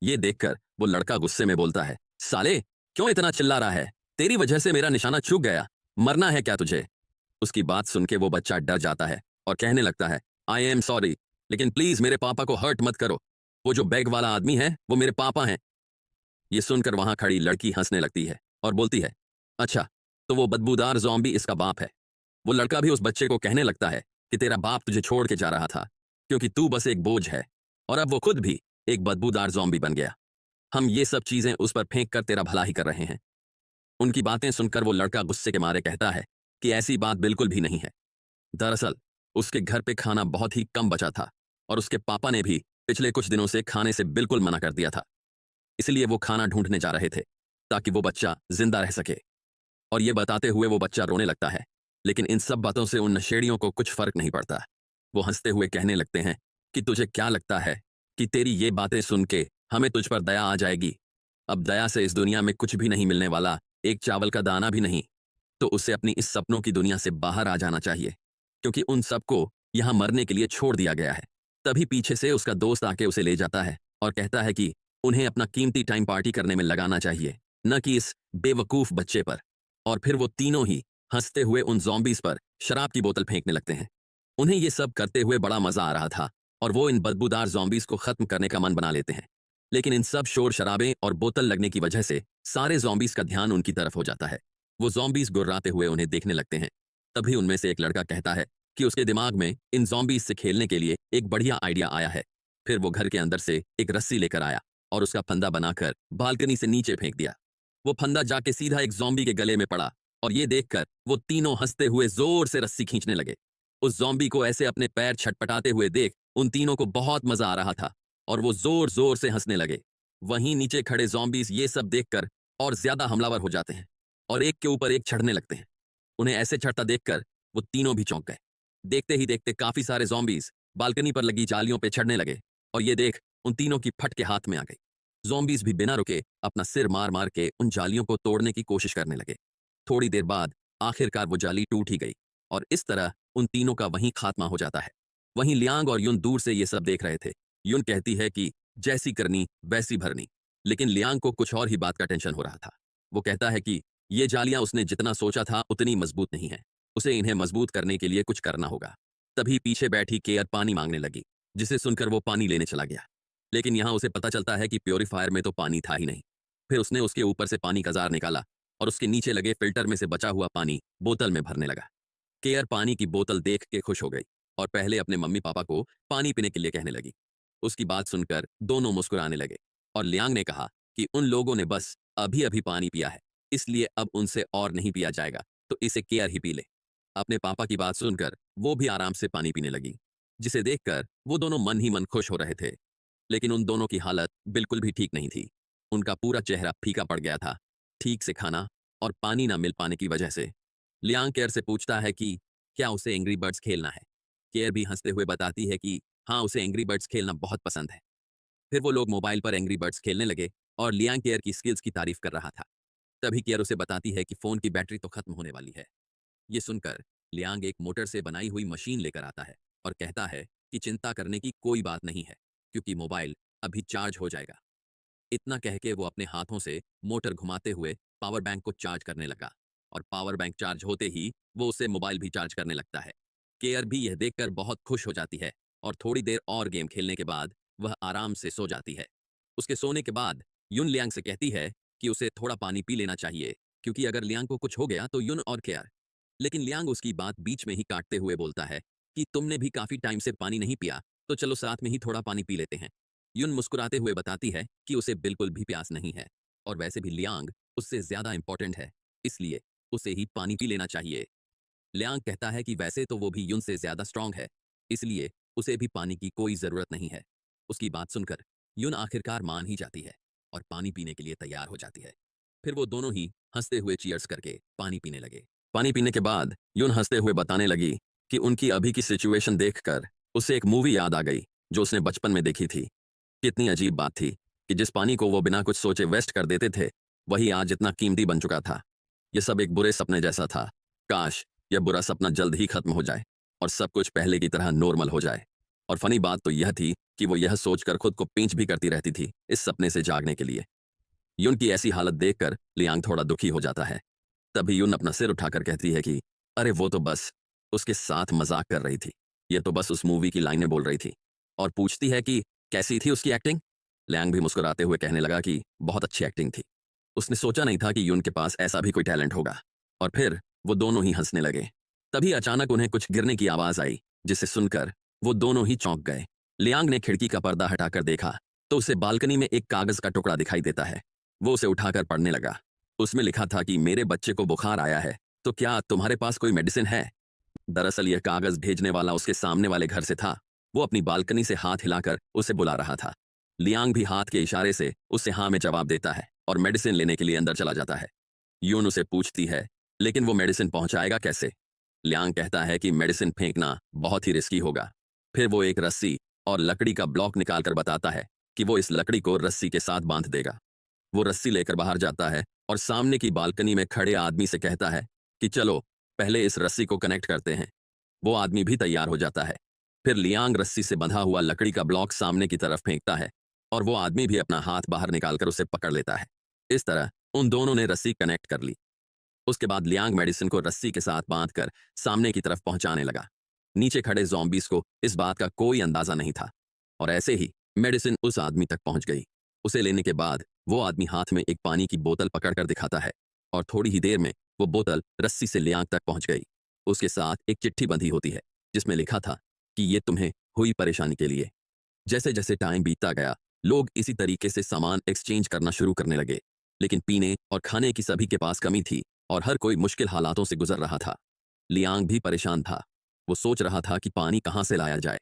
ये देखकर वो लड़का गुस्से में बोलता है, साले क्यों इतना चिल्ला रहा है? तेरी वजह से मेरा निशाना चूक गया, मरना है क्या तुझे? उसकी बात सुन के वो बच्चा डर जाता है और कहने लगता है, आई एम सॉरी, लेकिन प्लीज मेरे पापा को हर्ट मत करो। वो जो बैग वाला आदमी है वो मेरे पापा हैं। ये सुनकर वहां खड़ी लड़की हंसने लगती है और बोलती है, अच्छा, तो वो बदबूदार ज़ॉम्बी इसका बाप है। वो लड़का भी उस बच्चे को कहने लगता है कि तेरा बाप तुझे छोड़ के जा रहा था क्योंकि तू बस एक बोझ है, और अब वो खुद भी एक बदबूदार ज़ॉम्बी बन गया। हम ये सब चीजें उस पर फेंक कर तेरा भला ही कर रहे हैं। उनकी बातें सुनकर वो लड़का गुस्से के मारे कहता है कि ऐसी बात बिल्कुल भी नहीं है। दरअसल उसके घर पे खाना बहुत ही कम बचा था और उसके पापा ने भी पिछले कुछ दिनों से खाने से बिल्कुल मना कर दिया था। इसलिए वो खाना ढूंढने जा रहे थे ताकि वो बच्चा जिंदा रह सके। और ये बताते हुए वो बच्चा रोने लगता है, लेकिन इन सब बातों से उन नशेड़ियों को कुछ फर्क नहीं पड़ता। वो हंसते हुए कहने लगते हैं कि तुझे क्या लगता है कि तेरी ये बातें सुन के हमें तुझ पर दया आ जाएगी? अब दया से इस दुनिया में कुछ भी नहीं मिलने वाला, एक चावल का दाना भी नहीं। तो उसे अपनी इस सपनों की दुनिया से बाहर आ जाना चाहिए, क्योंकि उन सबको यहां मरने के लिए छोड़ दिया गया है। तभी पीछे से उसका दोस्त आके उसे ले जाता है और कहता है कि उन्हें अपना कीमती टाइम पार्टी करने में लगाना चाहिए, न कि इस बेवकूफ बच्चे पर। और फिर वो तीनों ही हंसते हुए उन ज़ॉम्बीज पर शराब की बोतल फेंकने लगते हैं। उन्हें ये सब करते हुए बड़ा मजा आ रहा था और वो इन बदबूदार ज़ॉम्बीज को खत्म करने का मन बना लेते हैं। लेकिन इन सब शोर शराबे और बोतल लगने की वजह से सारे ज़ॉम्बीज का ध्यान उनकी तरफ हो जाता है। वो ज़ॉम्बीज गुर्राते हुए उन्हें देखने लगते हैं। तभी उनमें से एक लड़का कहता है कि उसके दिमाग में इन ज़ॉम्बीज से खेलने के लिए एक बढ़िया आइडिया आया है। फिर वो घर के अंदर से एक रस्सी लेकर आया और उसका फंदा बनाकर बालकनी से नीचे फेंक दिया। वो फंदा जाके सीधा एक ज़ॉम्बी के गले में पड़ा और ये देखकर वो तीनों हंसते हुए जोर से रस्सी खींचने लगे। उस ज़ॉम्बी को ऐसे अपने पैर छटपटाते हुए देख उन तीनों को बहुत मजा आ रहा था और वो जोर जोर से हंसने लगे। वहीं नीचे खड़े ज़ॉम्बीज ये सब देखकर और ज्यादा हमलावर हो जाते हैं और एक के ऊपर एक चढ़ने लगते हैं। उन्हें ऐसे चढ़ता देखकर वो तीनों भी चौंक गए। देखते ही देखते काफी सारे ज़ॉम्बीज बालकनी पर लगी जालियों पे चढ़ने लगे और ये देख उन तीनों की फट के हाथ में आ गई। ज़ॉम्बीज भी बिना रुके अपना सिर मार मार के उन जालियों को तोड़ने की कोशिश करने लगे। थोड़ी देर बाद आखिरकार वो जाली टूट ही गई और इस तरह उन तीनों का वहीं खात्मा हो जाता है। वहीं लियांग और युन दूर से ये सब देख रहे थे। युन कहती है कि जैसी करनी वैसी भरनी, लेकिन लियांग को कुछ और ही बात का टेंशन हो रहा था। वो कहता है कि ये जालियां उसने जितना सोचा था उतनी मजबूत नहीं है, उसे इन्हें मजबूत करने के लिए कुछ करना होगा। तभी पीछे बैठी केयर पानी मांगने लगी, जिसे सुनकर वो पानी लेने चला गया। लेकिन यहां उसे पता चलता है कि प्योरीफायर में तो पानी था ही नहीं। फिर उसने उसके ऊपर से पानी का जार निकाला और उसके नीचे लगे फिल्टर में से बचा हुआ पानी बोतल में भरने लगा। केयर पानी की बोतल देख के खुश हो गई और पहले अपने मम्मी पापा को पानी पीने के लिए कहने लगी। उसकी बात सुनकर दोनों मुस्कुराने लगे और लियांग ने कहा कि उन लोगों ने बस अभी अभी पानी पिया है, इसलिए अब उनसे और नहीं पिया जाएगा, तो इसे केयर ही पी ले। अपने पापा की बात सुनकर वो भी आराम से पानी पीने लगी, जिसे देखकर वो दोनों मन ही मन खुश हो रहे थे। लेकिन उन दोनों की हालत बिल्कुल भी ठीक नहीं थी। उनका पूरा चेहरा फीका पड़ गया था, ठीक से खाना और पानी ना मिल पाने की वजह से। लियांग केयर से पूछता है कि क्या उसे एंग्री बर्ड्स खेलना है। केयर भी हंसते हुए बताती है कि हाँ, उसे एंग्री बर्ड्स खेलना बहुत पसंद है। फिर वो लोग मोबाइल पर एंग्री बर्ड्स खेलने लगे और लियांग केयर की स्किल्स की तारीफ कर रहा था। तभी केयर उसे बताती है कि फोन की बैटरी तो खत्म होने वाली है। ये सुनकर लियांग एक मोटर से बनाई हुई मशीन लेकर आता है और कहता है कि चिंता करने की कोई बात नहीं है, क्योंकि मोबाइल अभी चार्ज हो जाएगा। इतना कह के वो अपने हाथों से मोटर घुमाते हुए पावर बैंक को चार्ज करने लगा और पावर बैंक चार्ज होते ही वो उसे मोबाइल भी चार्ज करने लगता है। केयर भी यह देखकर बहुत खुश हो जाती है और थोड़ी देर और गेम खेलने के बाद वह आराम से सो जाती है। उसके सोने के बाद युन लियांग से कहती है कि उसे थोड़ा पानी पी लेना चाहिए, क्योंकि अगर लियांग को कुछ हो गया तो युन और केयर। लेकिन लियांग उसकी बात बीच में ही काटते हुए बोलता है कि तुमने भी काफी टाइम से पानी नहीं पिया, तो चलो साथ में ही थोड़ा पानी पी लेते हैं। युन मुस्कुराते हुए बताती है कि उसे बिल्कुल भी प्यास नहीं है और वैसे भी लियांग उससे ज्यादा इंपॉर्टेंट है, इसलिए उसे ही पानी पी लेना चाहिए। लियांग कहता है कि वैसे तो वो भी युन से ज्यादा स्ट्रांग है, इसलिए उसे भी पानी की कोई जरूरत नहीं है। उसकी बात सुनकर युन आखिरकार मान ही जाती है और पानी पीने के लिए तैयार हो जाती है। फिर वो दोनों ही हंसते हुए चीयर्स करके पानी पीने लगे। पानी पीने के बाद युन हंसते हुए बताने लगी कि उनकी अभी की सिचुएशन देखकर उसे एक मूवी याद आ गई जो उसने बचपन में देखी थी। कितनी अजीब बात थी कि जिस पानी को वो बिना कुछ सोचे वेस्ट कर देते थे, वही आज इतना कीमती बन चुका था। यह सब एक बुरे सपने जैसा था। काश यह बुरा सपना जल्द ही खत्म हो जाए। और सब कुछ पहले की तरह नॉर्मल हो जाए। और फनी बात तो यह थी कि वो यह सोचकर खुद को पिंच भी करती रहती थी इस सपने से जागने के लिए। यून की ऐसी हालत देखकर लियांग थोड़ा दुखी हो जाता है। तभी यून अपना सिर उठाकर कहती है कि अरे वो तो बस उसके साथ मजाक कर रही थी, ये तो बस उस मूवी की लाइनें बोल रही थी। और पूछती है कि कैसी थी उसकी एक्टिंग। लियांग भी मुस्कुराते हुए कहने लगा कि बहुत अच्छी एक्टिंग थी। उसने सोचा नहीं था कि यून के पास ऐसा भी कोई टैलेंट होगा। और फिर वो दोनों ही हंसने लगे। तभी अचानक उन्हें कुछ गिरने की आवाज आई, जिसे सुनकर वो दोनों ही चौंक गए। लियांग ने खिड़की का पर्दा हटाकर देखा तो उसे बालकनी में एक कागज का टुकड़ा दिखाई देता है। वो उसे उठाकर पढ़ने लगा। उसमें लिखा था कि मेरे बच्चे को बुखार आया है, तो क्या तुम्हारे पास कोई मेडिसिन है। दरअसल यह कागज भेजने वाला उसके सामने वाले घर से था। वो अपनी बालकनी से हाथ हिलाकर उसे बुला रहा था। लियांग भी हाथ के इशारे से उसे हाँ में जवाब देता है और मेडिसिन लेने के लिए अंदर चला जाता है। यून उसे पूछती है लेकिन वो मेडिसिन पहुंचाएगा कैसे। लियांग कहता है कि मेडिसिन फेंकना बहुत ही रिस्की होगा। फिर वो एक रस्सी और लकड़ी का ब्लॉक निकालकर बताता है कि वो इस लकड़ी को रस्सी के साथ बांध देगा। वो रस्सी लेकर बाहर जाता है और सामने की बालकनी में खड़े आदमी से कहता है कि चलो पहले इस रस्सी को कनेक्ट करते हैं। वो आदमी भी तैयार हो जाता है। फिर लियांग रस्सी से बंधा हुआ लकड़ी का ब्लॉक सामने की तरफ फेंकता है और वो आदमी भी अपना हाथ बाहर निकालकर उसे पकड़ लेता है। इस तरह उन दोनों ने रस्सी कनेक्ट कर ली। उसके बाद लियांग मेडिसिन को रस्सी के साथ बांधकर सामने की तरफ पहुंचाने लगा। नीचे खड़े ज़ॉम्बीज़ को इस बात का कोई अंदाजा नहीं था। और ऐसे ही मेडिसिन उस आदमी तक पहुंच गई। उसे लेने के बाद वो आदमी हाथ में एक पानी की बोतल पकड़कर दिखाता है और थोड़ी ही देर में वो बोतल रस्सी से लियांग तक पहुंच गई। उसके साथ एक चिट्ठी बंधी होती है जिसमें लिखा था कि ये तुम्हें हुई परेशानी के लिए। जैसे जैसे टाइम बीतता गया लोग इसी तरीके से सामान एक्सचेंज करना शुरू करने लगे। लेकिन पीने और खाने की सभी के पास कमी थी और हर कोई मुश्किल हालातों से गुजर रहा था। लियांग भी परेशान था। वो सोच रहा था कि पानी कहाँ से लाया जाए।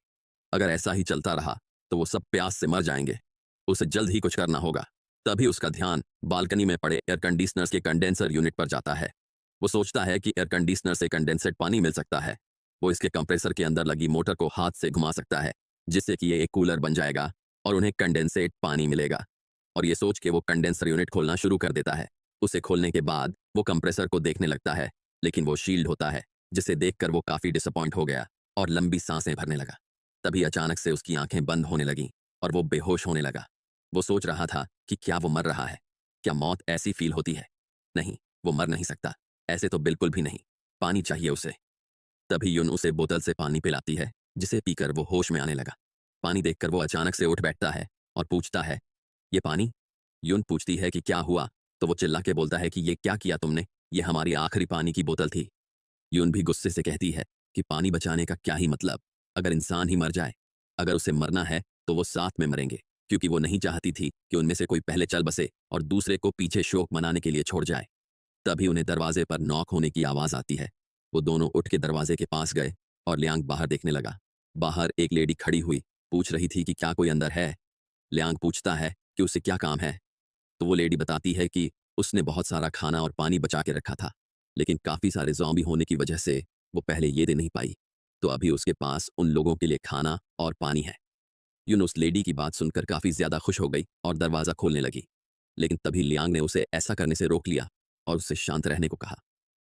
अगर ऐसा ही चलता रहा तो वो सब प्यास से मर जाएंगे। उसे जल्द ही कुछ करना होगा। तभी उसका ध्यान बालकनी में पड़े एयर कंडीशनर्स के कंडेंसर यूनिट पर जाता है। वो सोचता है कि एयर कंडीशनर से कंडेंसेट पानी मिल सकता है। वो इसके कंप्रेसर के अंदर लगी मोटर को हाथ से घुमा सकता है जिससे कि ये एक कूलर बन जाएगा और उन्हें कंडेंसेट पानी मिलेगा। और ये सोच के वो कंडेंसर यूनिट खोलना शुरू कर देता है। उसे खोलने के बाद वो कंप्रेसर को देखने लगता है लेकिन वो शील्ड होता है, जिसे देखकर वो काफी डिसअपॉइंट हो गया और लंबी सांसें भरने लगा। तभी अचानक से उसकी आंखें बंद होने लगीं और वो बेहोश होने लगा। वो सोच रहा था कि क्या वो मर रहा है। क्या मौत ऐसी फील होती है? नहीं, वो मर नहीं सकता। ऐसे तो बिल्कुल भी नहीं। पानी चाहिए उसे। तभी यून उसे बोतल से पानी पिलाती है जिसे पीकर वो होश में आने लगा। पानी देखकर वो अचानक से उठ बैठता है और पूछता है, ये पानी? यून पूछती है कि क्या हुआ तो वो चिल्ला के बोलता है कि ये क्या किया तुमने, ये हमारी आखिरी पानी की बोतल थी। यून भी गुस्से से कहती है कि पानी बचाने का क्या ही मतलब, अगर इंसान ही मर जाए। अगर उसे मरना है तो वो साथ में मरेंगे, क्योंकि वो नहीं चाहती थी कि उनमें से कोई पहले चल बसे और दूसरे को पीछे शोक मनाने के लिए छोड़ जाए। तभी उन्हें दरवाजे पर नॉक होने की आवाज आती है। वो दोनों उठ के दरवाजे के पास गए और लियांग बाहर देखने लगा। बाहर एक लेडी खड़ी हुई पूछ रही थी कि क्या कोई अंदर है। लियांग पूछता है कि उसे क्या काम है। तो वो लेडी बताती है कि उसने बहुत सारा खाना और पानी बचा के रखा था, लेकिन काफी सारे ज़ॉम्बी होने की वजह से वो पहले ये दे नहीं पाई। तो अभी उसके पास उन लोगों के लिए खाना और पानी है। यून उस लेडी की बात सुनकर काफी ज्यादा खुश हो गई और दरवाजा खोलने लगी। लेकिन तभी लियांग ने उसे ऐसा करने से रोक लिया और उससे शांत रहने को कहा।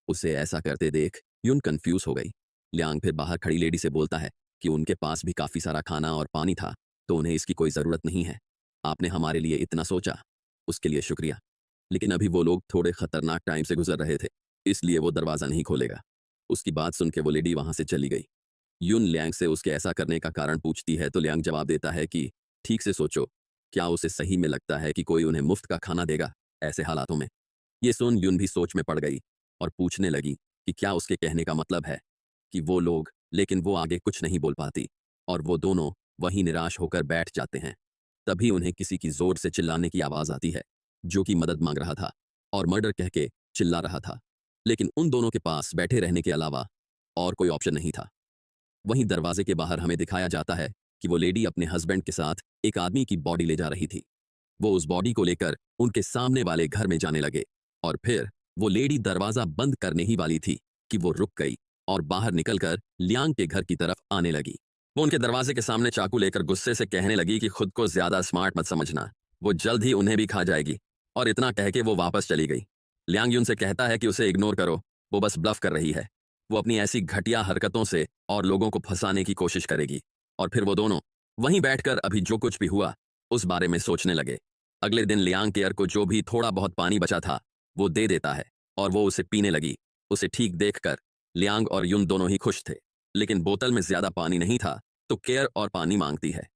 उसे ऐसा करते देख यून कंफ्यूज हो गई। लियांग फिर बाहर खड़ी लेडी से बोलता है कि उनके पास भी काफी सारा खाना और पानी था, तो उन्हें इसकी कोई जरूरत नहीं है। आपने हमारे लिए इतना सोचा, उसके लिए शुक्रिया। लेकिन अभी वो लोग थोड़े खतरनाक टाइम से गुजर रहे थे, इसलिए वो दरवाजा नहीं खोलेगा। उसकी बात सुन के वो लेडी वहां से चली गई। यून लियांग से उसके ऐसा करने का कारण पूछती है तो लियांग जवाब देता है कि ठीक से सोचो, क्या उसे सही में लगता है कि कोई उन्हें मुफ्त का खाना देगा ऐसे हालातों में। ये सुन यून भी सोच में पड़ गई और पूछने लगी कि क्या उसके कहने का मतलब है कि वो लोग, लेकिन वो आगे कुछ नहीं बोल पाती और वो दोनों वहीं निराश होकर बैठ जाते हैं। तभी उन्हें किसी की जोर से चिल्लाने की आवाज आती है, जो कि मदद मांग रहा था और मर्डर कह के चिल्ला रहा था। लेकिन उन दोनों के पास बैठे रहने के अलावा और कोई ऑप्शन नहीं था। वहीं दरवाजे के बाहर हमें दिखाया जाता है कि वो लेडी अपने हस्बैंड के साथ एक आदमी की बॉडी ले जा रही थी। वो उस बॉडी को लेकर उनके सामने वाले घर में जाने लगे और फिर वो लेडी दरवाजा बंद करने ही वाली थी कि वो रुक गई और बाहर निकलकर लियांग के घर की तरफ आने लगी। वो उनके दरवाजे के सामने चाकू लेकर गुस्से से कहने लगी कि खुद को ज्यादा स्मार्ट मत समझना, वो जल्द ही उन्हें भी खा जाएगी। और इतना कह के वो वापस चली गई। लियांग यून से कहता है कि उसे इग्नोर करो, वो बस ब्लफ कर रही है। वो अपनी ऐसी घटिया हरकतों से और लोगों को फंसाने की कोशिश करेगी। और फिर वो दोनों वहीं बैठकर अभी जो कुछ भी हुआ उस बारे में सोचने लगे। अगले दिन लियांग केयर को जो भी थोड़ा बहुत पानी बचा था वो दे देता है और वो उसे पीने लगी। उसे ठीक देखकर लियांग और युन दोनों ही खुश थे, लेकिन बोतल में ज्यादा पानी नहीं था तो केयर और पानी मांगती है।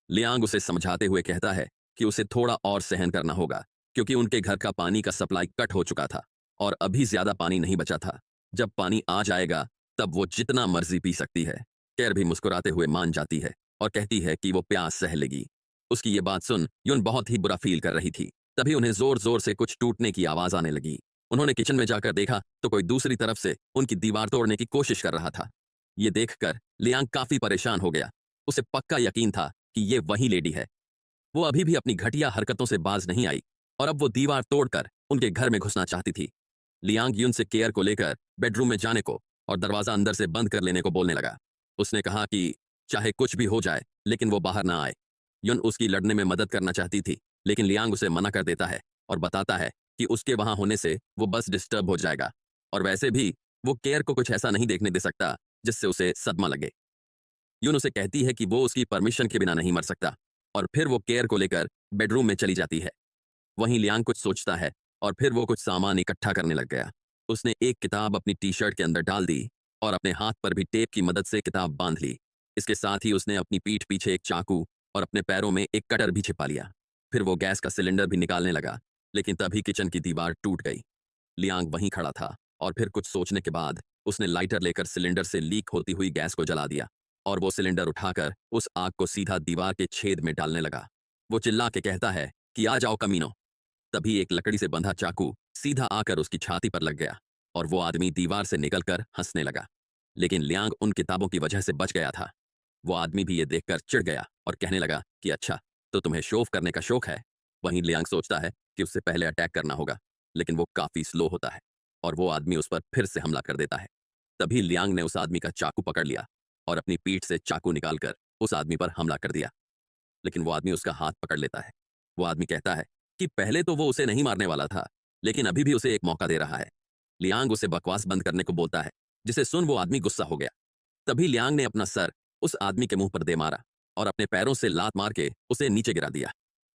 लियांग उसे समझाते हुए कहता है कि उसे थोड़ा और सहन करना होगा, क्योंकि उनके घर का पानी का सप्लाई कट हो चुका था और अभी ज्यादा पानी नहीं बचा था। जब पानी आ जाएगा तब वो जितना मर्जी पी सकती है। केयर भी मुस्कुराते हुए मान जाती है और कहती है कि वो प्यास सह लेगी। उसकी ये बात सुन युन बहुत ही बुरा फील कर रही थी। तभी उन्हें जोर जोर से कुछ टूटने की आवाज आने लगी। उन्होंने किचन में जाकर देखा तो कोई दूसरी तरफ से उनकी दीवार तोड़ने की कोशिश कर रहा था। ये देखकर लियांग काफी परेशान हो गया। उसे पक्का यकीन था कि ये वही लेडी है। वो अभी भी अपनी घटिया हरकतों से बाज नहीं आई और अब वो दीवार तोड़कर उनके घर में घुसना चाहती थी। लियांग युन से केयर को लेकर बेडरूम में जाने को और दरवाजा अंदर से बंद कर लेने को बोलने लगा। उसने कहा कि चाहे कुछ भी हो जाए लेकिन वो बाहर ना आए। युन उसकी लड़ने में मदद करना चाहती थी, लेकिन लियांग उसे मना कर देता है और बताता है कि उसके वहां होने से वो बस डिस्टर्ब हो जाएगा और वैसे भी वो केयर को कुछ ऐसा नहीं देखने दे सकता जिससे उसे सदमा लगे। यून उसे कहती है कि वो उसकी परमिशन के बिना नहीं मर सकता और फिर वो केयर को लेकर बेडरूम में चली जाती है। वहीं लियांग कुछ सोचता है और फिर वो कुछ सामान इकट्ठा करने लग गया। उसने एक किताब अपनी टी शर्ट के अंदर डाल दी और अपने हाथ पर भी टेप की मदद से किताब बांध ली। इसके साथ ही उसने अपनी पीठ पीछे एक चाकू और अपने पैरों में एक कटर भी छिपा लिया। फिर वो गैस का सिलेंडर भी निकालने लगा, लेकिन तभी किचन की दीवार टूट गई। लियांग वहीं खड़ा था और फिर कुछ सोचने के बाद उसने लाइटर लेकर सिलेंडर से लीक होती हुई गैस को जला दिया और वो सिलेंडर उठाकर उस आग को सीधा दीवार के छेद में डालने लगा। वो चिल्ला के कहता है कि आ जाओ कमीनो। तभी एक लकड़ी से बंधा चाकू सीधा आकर उसकी छाती पर लग गया और वो आदमी दीवार से निकलकर हंसने लगा। लेकिन लियांग उन किताबों की वजह से बच गया था। वो आदमी भी ये देखकर चिढ़ गया और कहने लगा कि अच्छा, तो तुम्हें शोफ करने का शौक है। वहीं लियांग सोचता है कि उससे पहले अटैक करना होगा, लेकिन वो काफी स्लो होता है और वो आदमी उस पर फिर से हमला कर देता है। तभी लियांग ने उस आदमी का चाकू पकड़ लिया और अपनी पीठ से चाकू निकालकर उस आदमी पर हमला कर दिया। लेकिन वो आदमी उसका हाथ पकड़ लेता है। वो आदमी कहता है कि पहले तो वो उसे नहीं मारने वाला था, लेकिन अभी भी उसे एक मौका दे रहा है। लियांग उसे बकवास बंद करने को बोलता है, जिसे सुन वो आदमी गुस्सा हो गया। तभी लियांग ने अपना सर उस आदमी के मुंह पर दे मारा और अपने पैरों से लात मार के उसे नीचे गिरा दिया।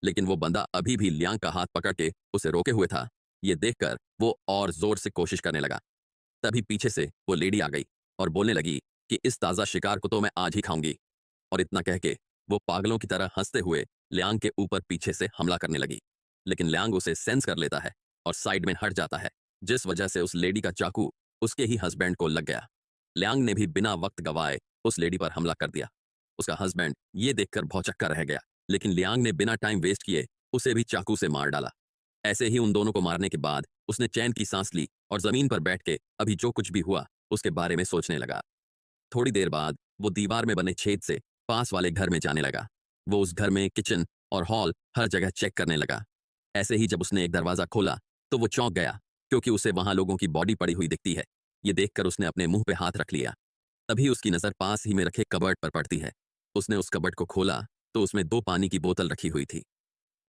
लेकिन वो बंदा अभी भी लियांग का हाथ पकड़ के उसे रोके हुए था। ये देखकर वो और जोर से कोशिश करने लगा। तभी पीछे से वो लेडी आ गई और बोलने लगी कि इस ताजा शिकार को तो मैं आज ही खाऊंगी। और इतना कह के वो पागलों की तरह हंसते हुए लियांग के ऊपर पीछे से हमला करने लगी। लेकिन लियांग उसे सेंस कर लेता है और साइड में हट जाता है, जिस वजह से उस लेडी का चाकू उसके ही हस्बैंड को लग गया। लियांग ने भी बिना वक्त गवाए उस लेडी पर हमला कर दिया। उसका हस्बैंड ये देखकर भौचक्का रह गया, लेकिन लियांग ने बिना टाइम वेस्ट किए उसे भी चाकू से मार डाला। ऐसे ही उन दोनों को मारने के बाद उसने चैन की सांस ली और जमीन पर बैठ के अभी जो कुछ भी हुआ उसके बारे में सोचने लगा। थोड़ी देर बाद वो दीवार में बने छेद से पास वाले घर में जाने लगा। वो उस घर में किचन और हॉल हर जगह चेक करने लगा। ऐसे ही जब उसने एक दरवाजा खोला तो वो चौंक गया, क्योंकि उसे वहां लोगों की बॉडी पड़ी हुई दिखती है। ये देखकर उसने अपने मुंह पे हाथ रख लिया। तभी उसकी नजर पास ही में रखे कबर्ड पर पड़ती है। उसने उस कबर्ड को खोला तो उसमें 2 पानी की बोतल रखी हुई थी।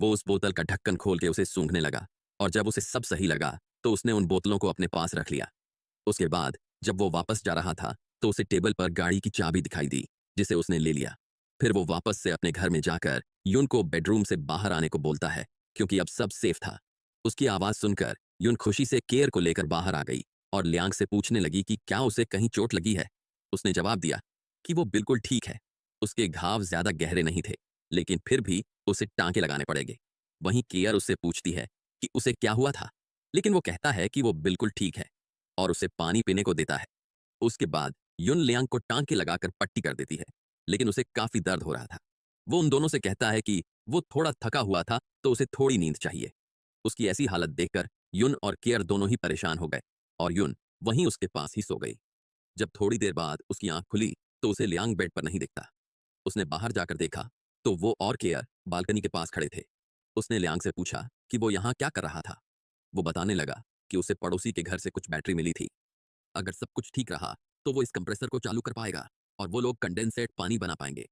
वो उस बोतल का ढक्कन खोल के उसे सूंघने लगा और जब उसे सब सही लगा तो उसने उन बोतलों को अपने पास रख लिया। उसके बाद जब वो वापस जा रहा था तो उसे टेबल पर गाड़ी की चाबी दिखाई दी, जिसे उसने ले लिया। फिर वो वापस से अपने घर में जाकर यून को बेडरूम से बाहर आने को बोलता है, क्योंकि अब सब सेफ था। उसकी आवाज सुनकर यून खुशी से केयर को लेकर बाहर आ गई और लियांग से पूछने लगी कि क्या उसे कहीं चोट लगी है। उसने जवाब दिया कि वो बिल्कुल ठीक है। उसके घाव ज्यादा गहरे नहीं थे, लेकिन फिर भी उसे टांके लगाने पड़ेंगे। वहीं केयर उससे पूछती है कि उसे क्या हुआ था, लेकिन वो कहता है कि वो बिल्कुल ठीक है और उसे पानी पीने को देता है। उसके बाद युन लियांग को टांके लगाकर पट्टी कर देती है, लेकिन उसे काफी दर्द हो रहा था। वो उन दोनों से कहता है कि वो थोड़ा थका हुआ था तो उसे थोड़ी नींद चाहिए। उसकी ऐसी हालत देखकर युन और केयर दोनों ही परेशान हो गए और युन वहीं उसके पास ही सो गई। जब थोड़ी देर बाद उसकी आंख खुली तो उसे लियांग बेड पर नहीं दिखता। उसने बाहर जाकर देखा तो वो और केयर बालकनी के पास खड़े थे। उसने लियांग से पूछा कि वो यहाँ क्या कर रहा था। वो बताने लगा कि उसे पड़ोसी के घर से कुछ बैटरी मिली थी। अगर सब कुछ ठीक रहा तो वो इस कंप्रेसर को चालू कर पाएगा और वो लोग कंडेंसेट पानी बना पाएंगे।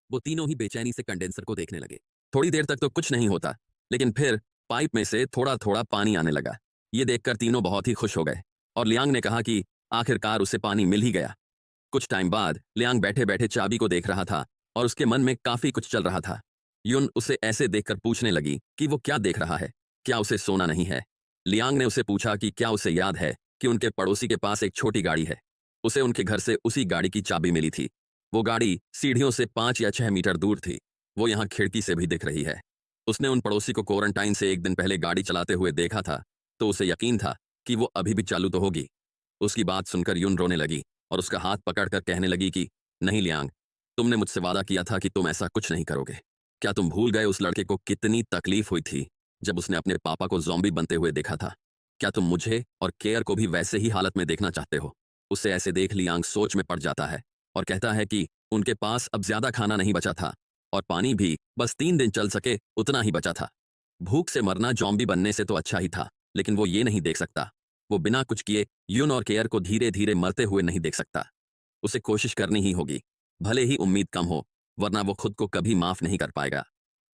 वो तीनों ही बेचैनी से कंडेंसर को देखने लगे। थोड़ी देर तक तो कुछ नहीं होता, लेकिन फिर पाइप में से थोड़ा थोड़ा पानी आने लगा। ये देखकर तीनों बहुत ही खुश हो गए और लियांग ने कहा कि आखिरकार उसे पानी मिल ही गया। कुछ टाइम बाद लियांग बैठे बैठे चाबी को देख रहा था और उसके मन में काफी कुछ चल रहा था। युन उसे ऐसे देखकर पूछने लगी कि वो क्या देख रहा है, क्या उसे सोना नहीं है। लियांग ने उसे पूछा कि क्या उसे याद है कि उनके पड़ोसी के पास एक छोटी गाड़ी है। उसे उनके घर से उसी गाड़ी की चाबी मिली थी। वो गाड़ी सीढ़ियों से 5 या 6 मीटर दूर थी। वो यहाँ खिड़की से भी दिख रही है। उसने उन पड़ोसी को क्वारंटाइन से एक दिन पहले गाड़ी चलाते हुए देखा था, तो उसे यकीन था कि वो अभी भी चालू तो होगी। उसकी बात सुनकर युन रोने लगी और उसका हाथ पकड़कर कहने लगी कि नहीं लियांग, तुमने मुझसे वादा किया था कि तुम ऐसा कुछ नहीं करोगे। क्या तुम भूल गए उस लड़के को कितनी तकलीफ हुई थी जब उसने अपने पापा को ज़ॉम्बी बनते हुए देखा था? क्या तुम मुझे और केयर को भी वैसे ही हालत में देखना चाहते हो? उसे ऐसे देख लियांग सोच में पड़ जाता है और कहता है कि उनके पास अब ज्यादा खाना नहीं बचा था और पानी भी बस 3 दिन चल सके उतना ही बचा था। भूख से मरना ज़ॉम्बी बनने से तो अच्छा ही था, लेकिन वो ये नहीं देख सकता। वो बिना कुछ किए युन और केयर को धीरे धीरे मरते हुए नहीं देख सकता। उसे कोशिश करनी ही होगी, भले ही उम्मीद कम हो, वरना वो खुद को कभी माफ नहीं कर पाएगा।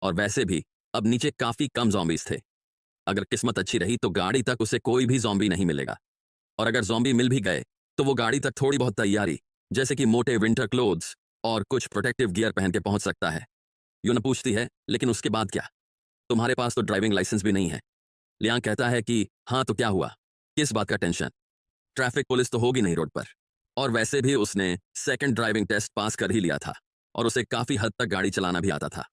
और वैसे भी अब नीचे काफी कम ज़ॉम्बीज थे। अगर किस्मत अच्छी रही तो गाड़ी तक उसे कोई भी ज़ॉम्बी नहीं मिलेगा, और अगर ज़ॉम्बी मिल भी गए तो वो गाड़ी तक थोड़ी बहुत तैयारी, जैसे कि मोटे विंटर क्लोथ्स और कुछ प्रोटेक्टिव गियर पहन के पहुंच सकता है। यूना पूछती है, लेकिन उसके बाद क्या? तुम्हारे पास तो ड्राइविंग लाइसेंस भी नहीं है। लियांग कहता है कि हाँ तो क्या हुआ, किस बात का टेंशन? ट्रैफिक पुलिस तो होगी नहीं रोड पर, और वैसे भी उसने सेकंड ड्राइविंग टेस्ट पास कर ही लिया था और उसे काफी हद तक गाड़ी चलाना भी आता था।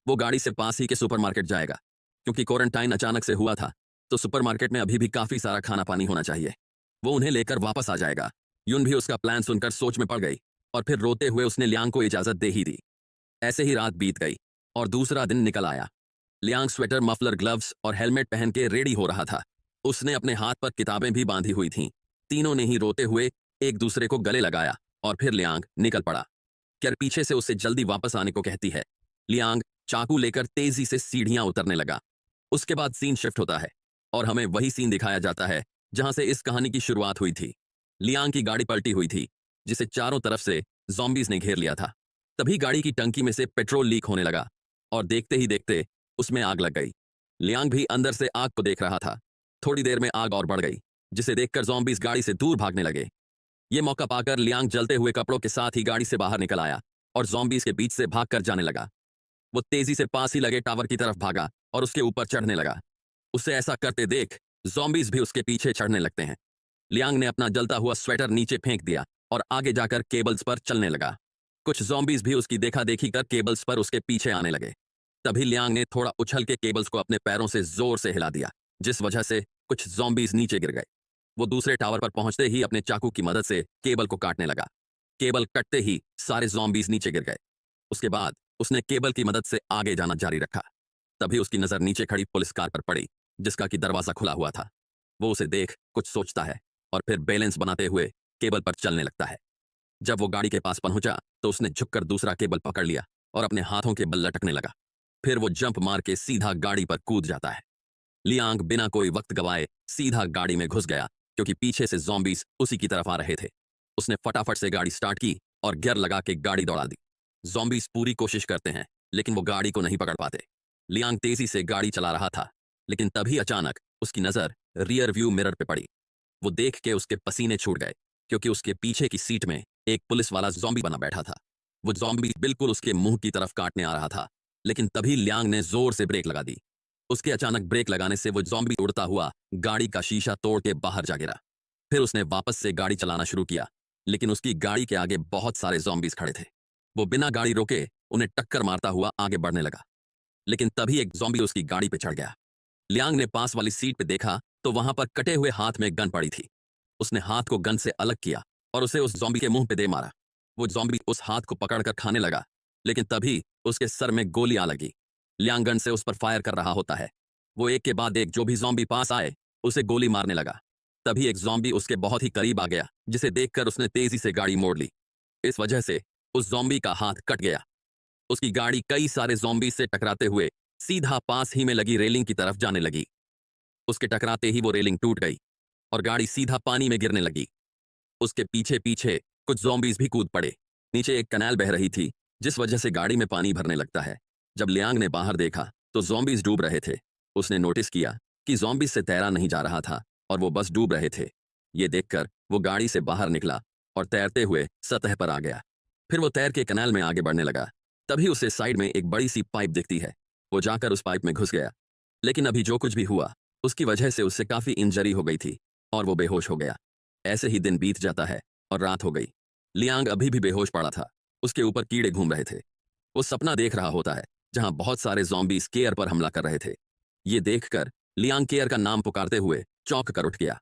वो गाड़ी से पास ही के सुपरमार्केट जाएगा, क्योंकि क्वारंटाइन अचानक से हुआ था, तो सुपरमार्केट में अभी भी काफी सारा खाना पानी होना चाहिए। वो उन्हें लेकर वापस आ जाएगा। युन भी उसका प्लान सुनकर सोच में पड़ गई और फिर रोते हुए उसने लियांग को इजाजत दे ही दी। ऐसे ही रात बीत गई और दूसरा दिन निकल आया। लियांग स्वेटर, मफलर, ग्लव्स और हेलमेट पहन के रेडी हो रहा था। उसने अपने हाथ पर किताबें भी बांधी हुई थीं। तीनों ने ही रोते हुए एक दूसरे को गले लगाया और फिर लियांग निकल पड़ा। कैर पीछे से उसे जल्दी वापस आने को कहती है। लियांग चाकू लेकर तेजी से सीढ़ियां उतरने लगा। उसके बाद सीन शिफ्ट होता है और हमें वही सीन दिखाया जाता है जहां से इस कहानी की शुरुआत हुई थी। लियांग की गाड़ी पलटी हुई थी, जिसे चारों तरफ से ज़ॉम्बीज ने घेर लिया था। तभी गाड़ी की टंकी में से पेट्रोल लीक होने लगा और देखते ही देखते उसमें आग लग गई। लियांग भी अंदर से आग को देख रहा था। थोड़ी देर में आग और बढ़ गई, जिसे देखकर ज़ॉम्बीज गाड़ी से दूर भागने लगे। ये मौका पाकर लियांग जलते हुए कपड़ों के साथ ही गाड़ी से बाहर निकल आया और ज़ॉम्बीज के बीच से भागकर जाने लगा। वो तेजी से पास ही लगे टावर की तरफ भागा और उसके ऊपर चढ़ने लगा। उसे ऐसा करते देख ज़ॉम्बीज भी उसके पीछे चढ़ने लगते हैं। लियांग ने अपना जलता हुआ स्वेटर नीचे फेंक दिया और आगे जाकर केबल्स पर चलने लगा। कुछ ज़ॉम्बीज भी उसकी देखा देखी कर केबल्स पर उसके पीछे आने लगे। तभी लियांग ने थोड़ा उछल के केबल्स को अपने पैरों से जोर से हिला दिया, जिस वजह से कुछ ज़ॉम्बीज नीचे गिर गए। वो दूसरे टावर पर पहुंचते ही अपने चाकू की मदद से केबल को काटने लगा। केबल कटते ही सारे ज़ॉम्बीज नीचे गिर गए। उसके बाद उसने केबल की मदद से आगे जाना जारी रखा। तभी उसकी नजर नीचे खड़ी पुलिस कार पर पड़ी, जिसका कि दरवाजा खुला हुआ था। वो उसे देख कुछ सोचता है और फिर बैलेंस बनाते हुए केबल पर चलने लगता है। जब वो गाड़ी के पास पहुंचा तो उसने झुककर दूसरा केबल पकड़ लिया और अपने हाथों के बल लटकने लगा। फिर वो जंप मार के सीधा गाड़ी पर कूद जाता है। लियांग बिना कोई वक्त गवाए सीधा गाड़ी में घुस गया, क्योंकि पीछे से ज़ॉम्बीज उसी की तरफ आ रहे थे। उसने फटाफट से गाड़ी स्टार्ट की और गियर लगा के गाड़ी दौड़ा दी। ज़ॉम्बीज पूरी कोशिश करते हैं, लेकिन वो गाड़ी को नहीं पकड़ पाते। लियांग तेजी से गाड़ी चला रहा था, लेकिन तभी अचानक उसकी नजर रियर व्यू मिरर पे पड़ी। वो देख के उसके पसीने छूट गए, क्योंकि उसके पीछे की सीट में एक पुलिस वाला ज़ॉम्बी बना बैठा था। वो ज़ॉम्बी बिल्कुल उसके मुंह की तरफ काटने आ रहा था, लेकिन तभी लियांग ने जोर से ब्रेक लगा दी। उसके अचानक ब्रेक लगाने से वो ज़ॉम्बी उड़ता हुआ गाड़ी का शीशा तोड़ के बाहर जा गिरा। फिर उसने वापस से गाड़ी चलाना शुरू किया, लेकिन उसकी गाड़ी के आगे बहुत सारे ज़ॉम्बीज खड़े थे। वो बिना गाड़ी रोके उन्हें टक्कर मारता हुआ आगे बढ़ने लगा, लेकिन तभी एक ज़ॉम्बी उसकी गाड़ी पे चढ़ गया। लियांग ने पास वाली सीट पे देखा तो वहां पर कटे हुए हाथ में गन पड़ी थी। उसने हाथ को गन से अलग किया और उसे उस ज़ॉम्बी के मुंह पे दे मारा। वो ज़ॉम्बी उस हाथ को पकड़कर खाने लगा, लेकिन तभी उसके सर में गोली आ लगी। लियांग गन से उस पर फायर कर रहा होता है। वो एक के बाद एक जो भी ज़ॉम्बी पास आए उसे गोली मारने लगा। तभी एक ज़ॉम्बी उसके बहुत ही करीब आ गया, जिसे देखकर उसने तेजी से गाड़ी मोड़ ली। इस वजह से उस ज़ॉम्बी का हाथ कट गया। उसकी गाड़ी कई सारे ज़ॉम्बी से टकराते हुए सीधा पास ही में लगी रेलिंग की तरफ जाने लगी। उसके टकराते ही वो रेलिंग टूट गई और गाड़ी सीधा पानी में गिरने लगी। उसके पीछे पीछे कुछ ज़ॉम्बीज भी कूद पड़े। नीचे एक कनाल बह रही थी, जिस वजह से गाड़ी में पानी भरने लगता है। जब लियांग ने बाहर देखा तो ज़ॉम्बीज डूब रहे थे। उसने नोटिस किया कि ज़ॉम्बीज से तैरा नहीं जा रहा था और वो बस डूब रहे थे। ये देखकर वो गाड़ी से बाहर निकला और तैरते हुए सतह पर आ गया। फिर वो तैर के कनाल में आगे बढ़ने लगा। तभी उसे साइड में एक बड़ी सी पाइप दिखती है। वो जाकर उस पाइप में घुस गया। लेकिन अभी जो कुछ भी हुआ उसकी वजह से उससे काफी इंजरी हो गई थी और वो बेहोश हो गया। ऐसे ही दिन बीत जाता है और रात हो गई। लियांग अभी भी बेहोश पड़ा था। उसके ऊपर कीड़े घूम रहे थे। वो सपना देख रहा होता है जहां बहुत सारे ज़ॉम्बीज केयर पर हमला कर रहे थे। ये देखकर लियांग केयर का नाम पुकारते हुए चौंक कर उठ गया।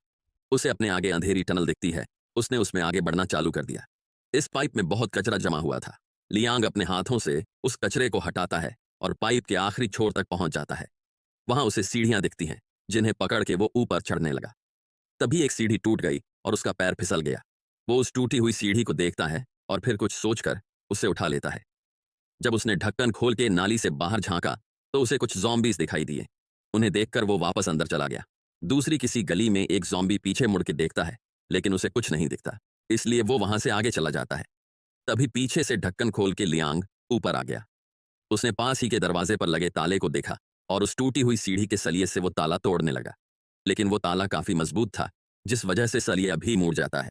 उसे अपने आगे अंधेरी टनल दिखती है। उसने उसमें आगे बढ़ना चालू कर दिया। इस पाइप में बहुत कचरा जमा हुआ था। लियांग अपने हाथों से उस कचरे को हटाता है और पाइप के आखिरी छोर तक पहुंच जाता है। वहां उसे सीढ़ियां दिखती हैं जिन्हें पकड़ के वो ऊपर चढ़ने लगा। तभी एक सीढ़ी टूट गई और उसका पैर फिसल गया। वो उस टूटी हुई सीढ़ी को देखता है और फिर कुछ सोचकर उसे उठा लेता है। जब उसने ढक्कन खोल के नाली से बाहर झांका तो उसे कुछ ज़ॉम्बीज दिखाई दिए। उन्हें देखकर वो वापस अंदर चला गया। दूसरी किसी गली में एक ज़ॉम्बी पीछे मुड़ के देखता है लेकिन उसे कुछ नहीं दिखता, इसलिए वो वहां से आगे चला जाता है। तभी पीछे से ढक्कन खोल के लियांग ऊपर आ गया। उसने पास ही के दरवाजे पर लगे ताले को देखा और उस टूटी हुई सीढ़ी के सलिए से वो ताला तोड़ने लगा। लेकिन वो ताला काफी मजबूत था जिस वजह से सलिया भी मुड़ जाता है।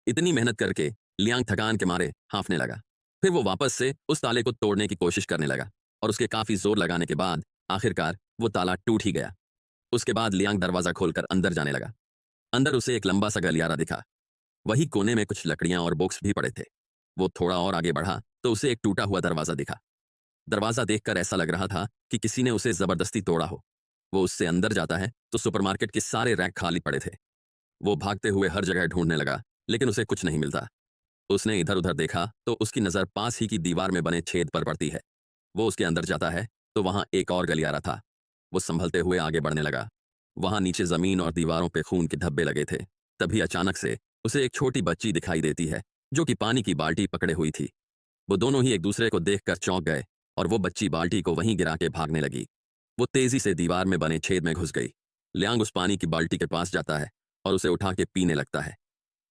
इतनी मेहनत करके लियांग थकान के मारे हांफने लगा। फिर वो वापस से उस ताले को तोड़ने की कोशिश करने लगा और उसके काफी जोर लगाने के बाद आखिरकार वो ताला टूट ही गया। उसके बाद लियांग दरवाजा खोलकर अंदर जाने लगा। अंदर उसे एक लंबा सा गलियारा दिखा। वही कोने में कुछ लकड़ियां और बॉक्स भी पड़े थे। वो थोड़ा और आगे बढ़ा तो उसे एक टूटा हुआ दरवाजा दिखा। दरवाजा देखकर ऐसा लग रहा था कि किसी ने उसे जबरदस्ती तोड़ा हो। वो उससे अंदर जाता है तो सुपरमार्केट के सारे रैक खाली पड़े थे। वो भागते हुए हर जगह ढूंढने लगा लेकिन उसे कुछ नहीं मिलता। उसने इधर उधर देखा तो उसकी नजर पास ही की दीवार में बने छेद पर पड़ती है। वो उसके अंदर जाता है तो वहां एक और गलियारा था। वो संभलते हुए आगे बढ़ने लगा। वहां नीचे जमीन और दीवारों पे खून के धब्बे लगे थे। तभी अचानक से उसे एक छोटी बच्ची दिखाई देती है जो कि पानी की बाल्टी पकड़े हुई थी। वो दोनों ही एक दूसरे को देखकर चौंक गए और वो बच्ची बाल्टी को वहीं गिरा के भागने लगी। वो तेजी से दीवार में बने छेद में घुस गई। लियांग उस पानी की बाल्टी के पास जाता है और उसे उठा के पीने लगता है।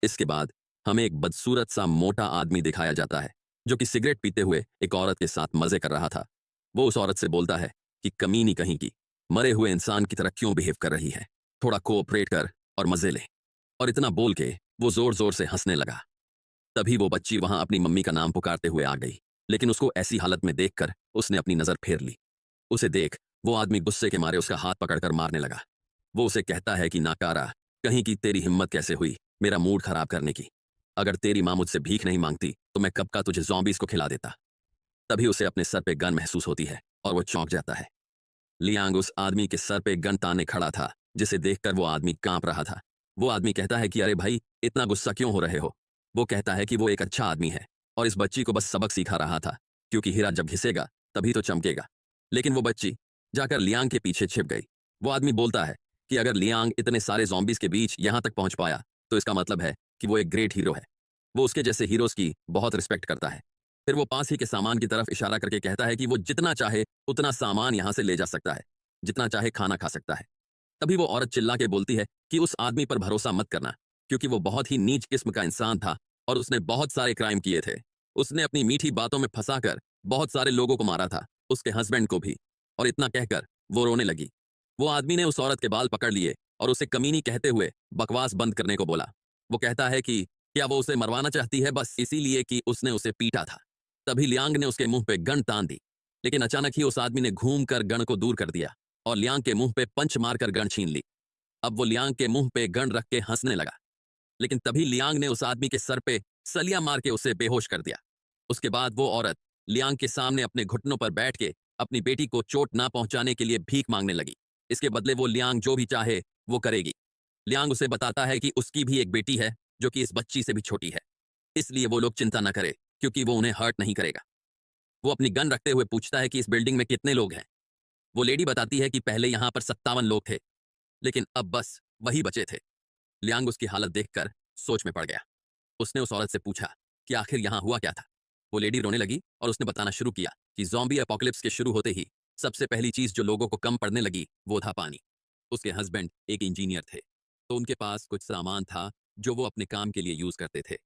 इसके बाद हमें एक बदसूरत सा मोटा आदमी दिखाया जाता है जो कि सिगरेट पीते हुए एक औरत के साथ मजे कर रहा था। वो उस औरत से बोलता है कि कमीनी कहीं की, मरे हुए इंसान की तरह क्यों बिहेव कर रही है, थोड़ा कोऑपरेट कर और मजे ले। और इतना बोल के वो जोर जोर से हंसने लगा। तभी वो बच्ची वहां अपनी मम्मी का नाम पुकारते हुए आ गई, लेकिन उसको ऐसी हालत में देखकर उसने अपनी नजर फेर ली। उसे देख वो आदमी गुस्से के मारे उसका हाथ पकड़कर मारने लगा। वो उसे कहता है कि नाकारा, कहीं की तेरी हिम्मत कैसे हुई मेरा मूड खराब करने की। अगर तेरी माँ मुझसे भीख नहीं मांगती तो मैं कब का तुझे ज़ॉम्बीज़ को खिला देता। तभी उसे अपने सर पे गन महसूस होती है और वो चौंक जाता है। लियांग उस आदमी के सर पे गन ताने खड़ा था जिसे देखकर वो आदमी कांप रहा था। वो आदमी कहता है कि अरे भाई, इतना गुस्सा क्यों हो रहे हो। वो कहता है कि वो एक अच्छा आदमी है और इस बच्ची को बस सबक सिखा रहा था, क्योंकि हीरा जब घिसेगा तभी तो चमकेगा। लेकिन वो बच्ची जाकर लियांग के पीछे छिप गई। वो आदमी बोलता है कि अगर लियांग इतने सारे ज़ॉम्बीज़ के बीच यहां तक पहुंच पाया तो इसका मतलब है कि वो एक ग्रेट हीरो है। वो उसके जैसे हीरोज की बहुत रिस्पेक्ट करता है। फिर वो पास ही के सामान की तरफ इशारा करके कहता है कि वो जितना चाहे उतना सामान यहां से ले जा सकता है, जितना चाहे खाना खा सकता है। तभी वो औरत चिल्ला के बोलती है कि उस आदमी पर भरोसा मत करना, क्योंकि वो बहुत ही नीच किस्म का इंसान था और उसने बहुत सारे क्राइम किए थे। उसने अपनी मीठी बातों में फंसाकर बहुत सारे लोगों को मारा था, उसके हस्बैंड को भी। और इतना कहकर वो रोने लगी। वो आदमी ने उस औरत के बाल पकड़ लिए और उसे कमीनी कहते हुए बकवास बंद करने को बोला। वो कहता है कि क्या वो उसे मरवाना चाहती है बस इसीलिए कि उसने उसे पीटा था। तभी लियांग ने उसके मुंह पे गन तान दी, लेकिन अचानक ही उस आदमी ने घूम कर गन को दूर कर दिया और लियांग के मुंह पे पंच मारकर गन छीन ली। अब वो लियांग के मुंह पे गन रख के हंसने लगा, लेकिन तभी लियांग ने उस आदमी के सर पे सलिया मार के उसे बेहोश कर दिया। उसके बाद वो औरत लियांग के सामने अपने घुटनों पर बैठ के अपनी बेटी को चोट ना पहुंचाने के लिए भीख मांगने लगी। इसके बदले वो लियांग जो भी चाहे वो करेगी। लियांग उसे बताता है कि उसकी भी एक बेटी है जो कि इस बच्ची से भी छोटी है, इसलिए वो लोग चिंता न करे क्योंकि वो उन्हें हर्ट नहीं करेगा। वो अपनी गन रखते हुए पूछता है कि इस बिल्डिंग में कितने लोग हैं। वो लेडी बताती है कि पहले यहां पर 57 लोग थे, लेकिन अब बस वही बचे थे। लियांग उसकी हालत देखकर सोच में पड़ गया। उसने उस औरत से पूछा कि आखिर यहां हुआ क्या था। वो लेडी रोने लगी और उसने बताना शुरू किया कि ज़ॉम्बी एपोकलिप्स के शुरू होते ही सबसे पहली चीज जो लोगों को कम पड़ने लगी वो था पानी। उसके हस्बैंड एक इंजीनियर थे, तो उनके पास कुछ सामान था जो वो अपने काम के लिए यूज करते थे।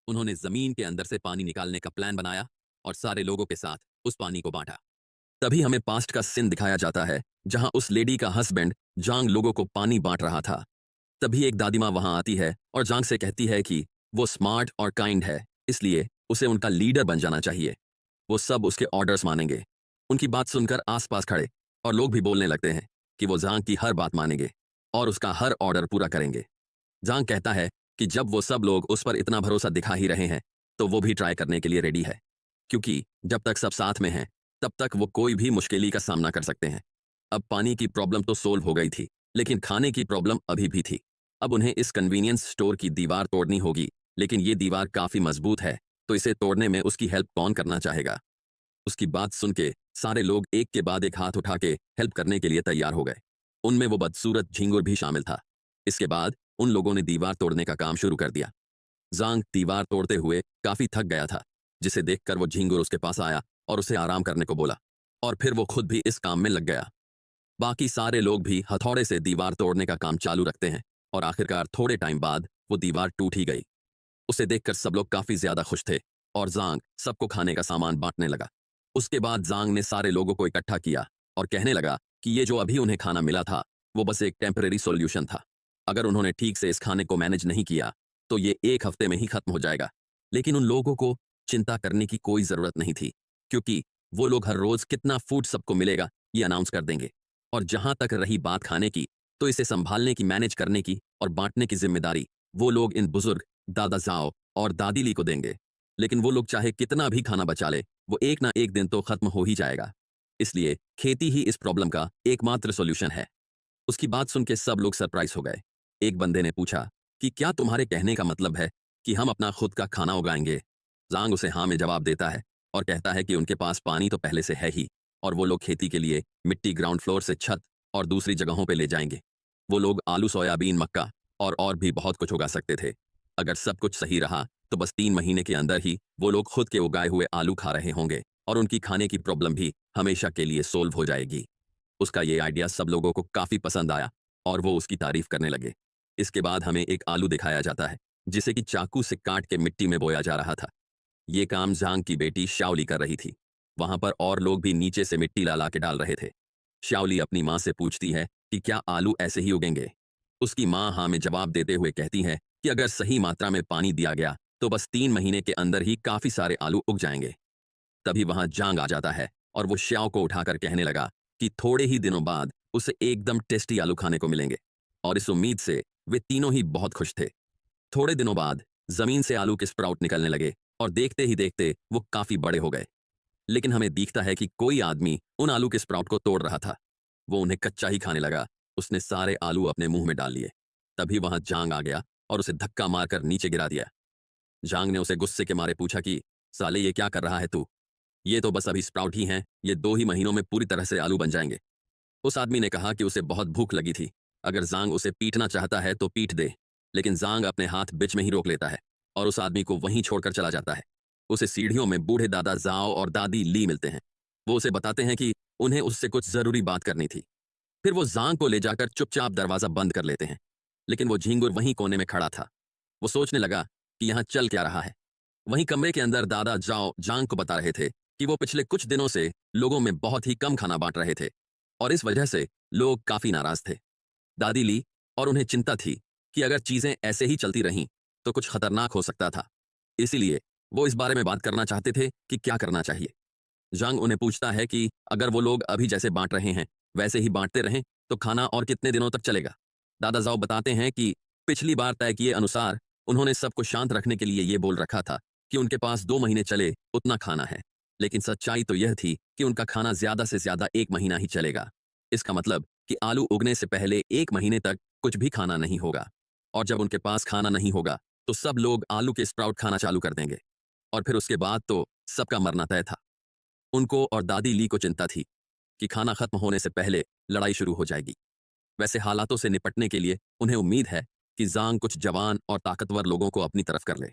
उन्होंने जमीन के अंदर से पानी निकालने का प्लान बनाया और सारे लोगों के साथ उस पानी को बांटा। तभी हमें पास्ट का सीन दिखाया जाता है जहां उस लेडी का हस्बैंड जांग लोगों को पानी बांट रहा था। तभी एक दादी माँ वहां आती है और जांग से कहती है कि वो स्मार्ट और काइंड है, इसलिए उसे उनका लीडर बन जाना चाहिए। वो सब उसके ऑर्डर्स मानेंगे। उनकी बात सुनकर आसपास खड़े और लोग भी बोलने लगते हैं कि वो जांग की हर बात मानेंगे और उसका हर ऑर्डर पूरा करेंगे। जांग कहता है कि जब वो सब लोग उस पर इतना भरोसा दिखा ही रहे हैं, तो वो भी ट्राई करने के लिए रेडी है, क्योंकि जब तक सब साथ में हैं, तब तक वो कोई भी मुश्किली का सामना कर सकते हैं। अब पानी की प्रॉब्लम तो सोल्व हो गई थी, लेकिन खाने की प्रॉब्लम अभी भी थी। अब उन्हें इस कन्वीनियंस स्टोर की दीवार तोड़नी होगी, लेकिन ये दीवार काफी मजबूत है, तो इसे तोड़ने में उसकी हेल्प कौन करना चाहेगा। उसकी बात सुन के सारे लोग एक के बाद एक हाथ उठा के हेल्प करने के लिए तैयार हो गए। उनमें वो बदसूरत झिंगुर भी शामिल था। इसके बाद उन लोगों ने दीवार तोड़ने का काम शुरू कर दिया। जांग दीवार तोड़ते हुए काफी थक गया था, जिसे देखकर वो झिंगुर उसके पास आया और उसे आराम करने को बोला, और फिर वो खुद भी इस काम में लग गया। बाकी सारे लोग भी हथौड़े से दीवार तोड़ने का काम चालू रखते हैं और आखिरकार थोड़े टाइम बाद वो दीवार टूट ही गई। उसे देखकर सब लोग काफी ज्यादा खुश थे और जांग सबको खाने का सामान बांटने लगा। उसके बाद जांग ने सारे लोगों को इकट्ठा किया और कहने लगा कि ये जो अभी उन्हें खाना मिला था, वो बस एक टेम्परेरी सॉल्यूशन था। अगर उन्होंने ठीक से इस खाने को मैनेज नहीं किया, तो ये एक हफ्ते में ही खत्म हो जाएगा। लेकिन उन लोगों को चिंता करने की कोई जरूरत नहीं थी, क्योंकि वो लोग हर रोज कितना फूड सबको मिलेगा ये अनाउंस कर देंगे। और जहां तक रही बात खाने की, तो इसे संभालने की, मैनेज करने की और बांटने की जिम्मेदारी वो लोग इन बुजुर्ग दादा जाओ और दादी ली को देंगे। लेकिन वो लोग चाहे कितना भी खाना बचा ले, वो एक ना एक दिन तो खत्म हो ही जाएगा। इसलिए खेती ही इस प्रॉब्लम का एकमात्र सॉल्यूशन है। उसकी बात सुन के सब लोग सरप्राइज हो गए। एक बंदे ने पूछा कि क्या तुम्हारे कहने का मतलब है कि हम अपना खुद का खाना उगाएंगे? जांग उसे हाँ में जवाब देता है और कहता है कि उनके पास पानी तो पहले से है ही, और वो लोग खेती के लिए मिट्टी ग्राउंड फ्लोर से छत और दूसरी जगहों पे ले जाएंगे। वो लोग आलू, सोयाबीन, मक्का और भी बहुत कुछ उगा सकते थे। अगर सब कुछ सही रहा, तो बस 3 महीने के अंदर ही वो लोग खुद के उगाए हुए आलू खा रहे होंगे और उनकी खाने की प्रॉब्लम भी हमेशा के लिए सोल्व हो जाएगी। उसका ये आइडिया सब लोगों को काफी पसंद आया और वो उसकी तारीफ करने लगे। इसके बाद हमें एक आलू दिखाया जाता है, जिसे कि चाकू से काट के मिट्टी में बोया जा रहा था। ये काम जांग की बेटी शाओली कर रही थी। वहां पर और लोग भी नीचे से मिट्टी ला ला के डाल रहे थे। शाओली अपनी माँ से पूछती है कि क्या आलू ऐसे ही उगेंगे। उसकी माँ हाँ में जवाब देते हुए कहती है कि अगर सही मात्रा में पानी दिया गया, तो बस 3 महीने के अंदर ही काफी सारे आलू उग जाएंगे। तभी वहां जांग आ जाता है और वो श्याओ को उठाकर कहने लगा कि थोड़े ही दिनों बाद उसे एकदम टेस्टी आलू खाने को मिलेंगे, और इस उम्मीद से वे तीनों ही बहुत खुश थे। थोड़े दिनों बाद जमीन से आलू के स्प्राउट निकलने लगे और देखते ही देखते वो काफी बड़े हो गए। लेकिन हमें दिखता है कि कोई आदमी उन आलू के स्प्राउट को तोड़ रहा था। वो उन्हें कच्चा ही खाने लगा। उसने सारे आलू अपने मुंह में डाल लिए। तभी वहां जांग आ गया और उसे धक्का मारकर नीचे गिरा दिया। जांग ने उसे गुस्से के मारे पूछा कि साले, ये क्या कर रहा है तू? ये तो बस अभी स्प्राउट ही हैं, ये 2 ही महीनों में पूरी तरह से आलू बन जाएंगे। उस आदमी ने कहा कि उसे बहुत भूख लगी थी। अगर जांग उसे पीटना चाहता है तो पीट दे, लेकिन जांग अपने हाथ बीच में ही रोक लेता है और उस आदमी को वहीं छोड़कर चला जाता है। उसे सीढ़ियों में बूढ़े दादा जाओ और दादी ली मिलते हैं। वो उसे बताते हैं कि उन्हें उससे कुछ जरूरी बात करनी थी। फिर वो जांग को ले जाकर चुपचाप दरवाजा बंद कर लेते हैं। लेकिन वो झींगुर वहीं कोने में खड़ा था। वो सोचने लगा कि यहाँ चल क्या रहा है। वहीं कमरे के अंदर दादा जाओ जांग को बता रहे थे कि वो पिछले कुछ दिनों से लोगों में बहुत ही कम खाना बांट रहे थे और इस वजह से लोग काफी नाराज थे। दादी ली और उन्हें चिंता थी कि अगर चीजें ऐसे ही चलती रहीं तो कुछ खतरनाक हो सकता था। इसीलिए वो इस बारे में बात करना चाहते थे कि क्या करना चाहिए। जांग उन्हें पूछता है कि अगर वो लोग अभी जैसे बांट रहे हैं वैसे ही बांटते रहें तो खाना और कितने दिनों तक चलेगा। दादा जाओ बताते हैं कि पिछली बार तय किए अनुसार उन्होंने सबको शांत रखने के लिए ये बोल रखा था कि उनके पास 2 महीने चले उतना खाना है, लेकिन सच्चाई तो यह थी कि उनका खाना ज्यादा से ज्यादा 1 महीना ही चलेगा। इसका मतलब कि आलू उगने से पहले 1 महीने तक कुछ भी खाना नहीं होगा, और जब उनके पास खाना नहीं होगा तो सब लोग आलू के स्प्राउट खाना चालू कर देंगे, और फिर उसके बाद तो सबका मरना तय था। उनको और दादी ली को चिंता थी कि खाना खत्म होने से पहले लड़ाई शुरू हो जाएगी। वैसे हालातों से निपटने के लिए उन्हें उम्मीद है कि जांग कुछ जवान और ताकतवर लोगों को अपनी तरफ कर ले।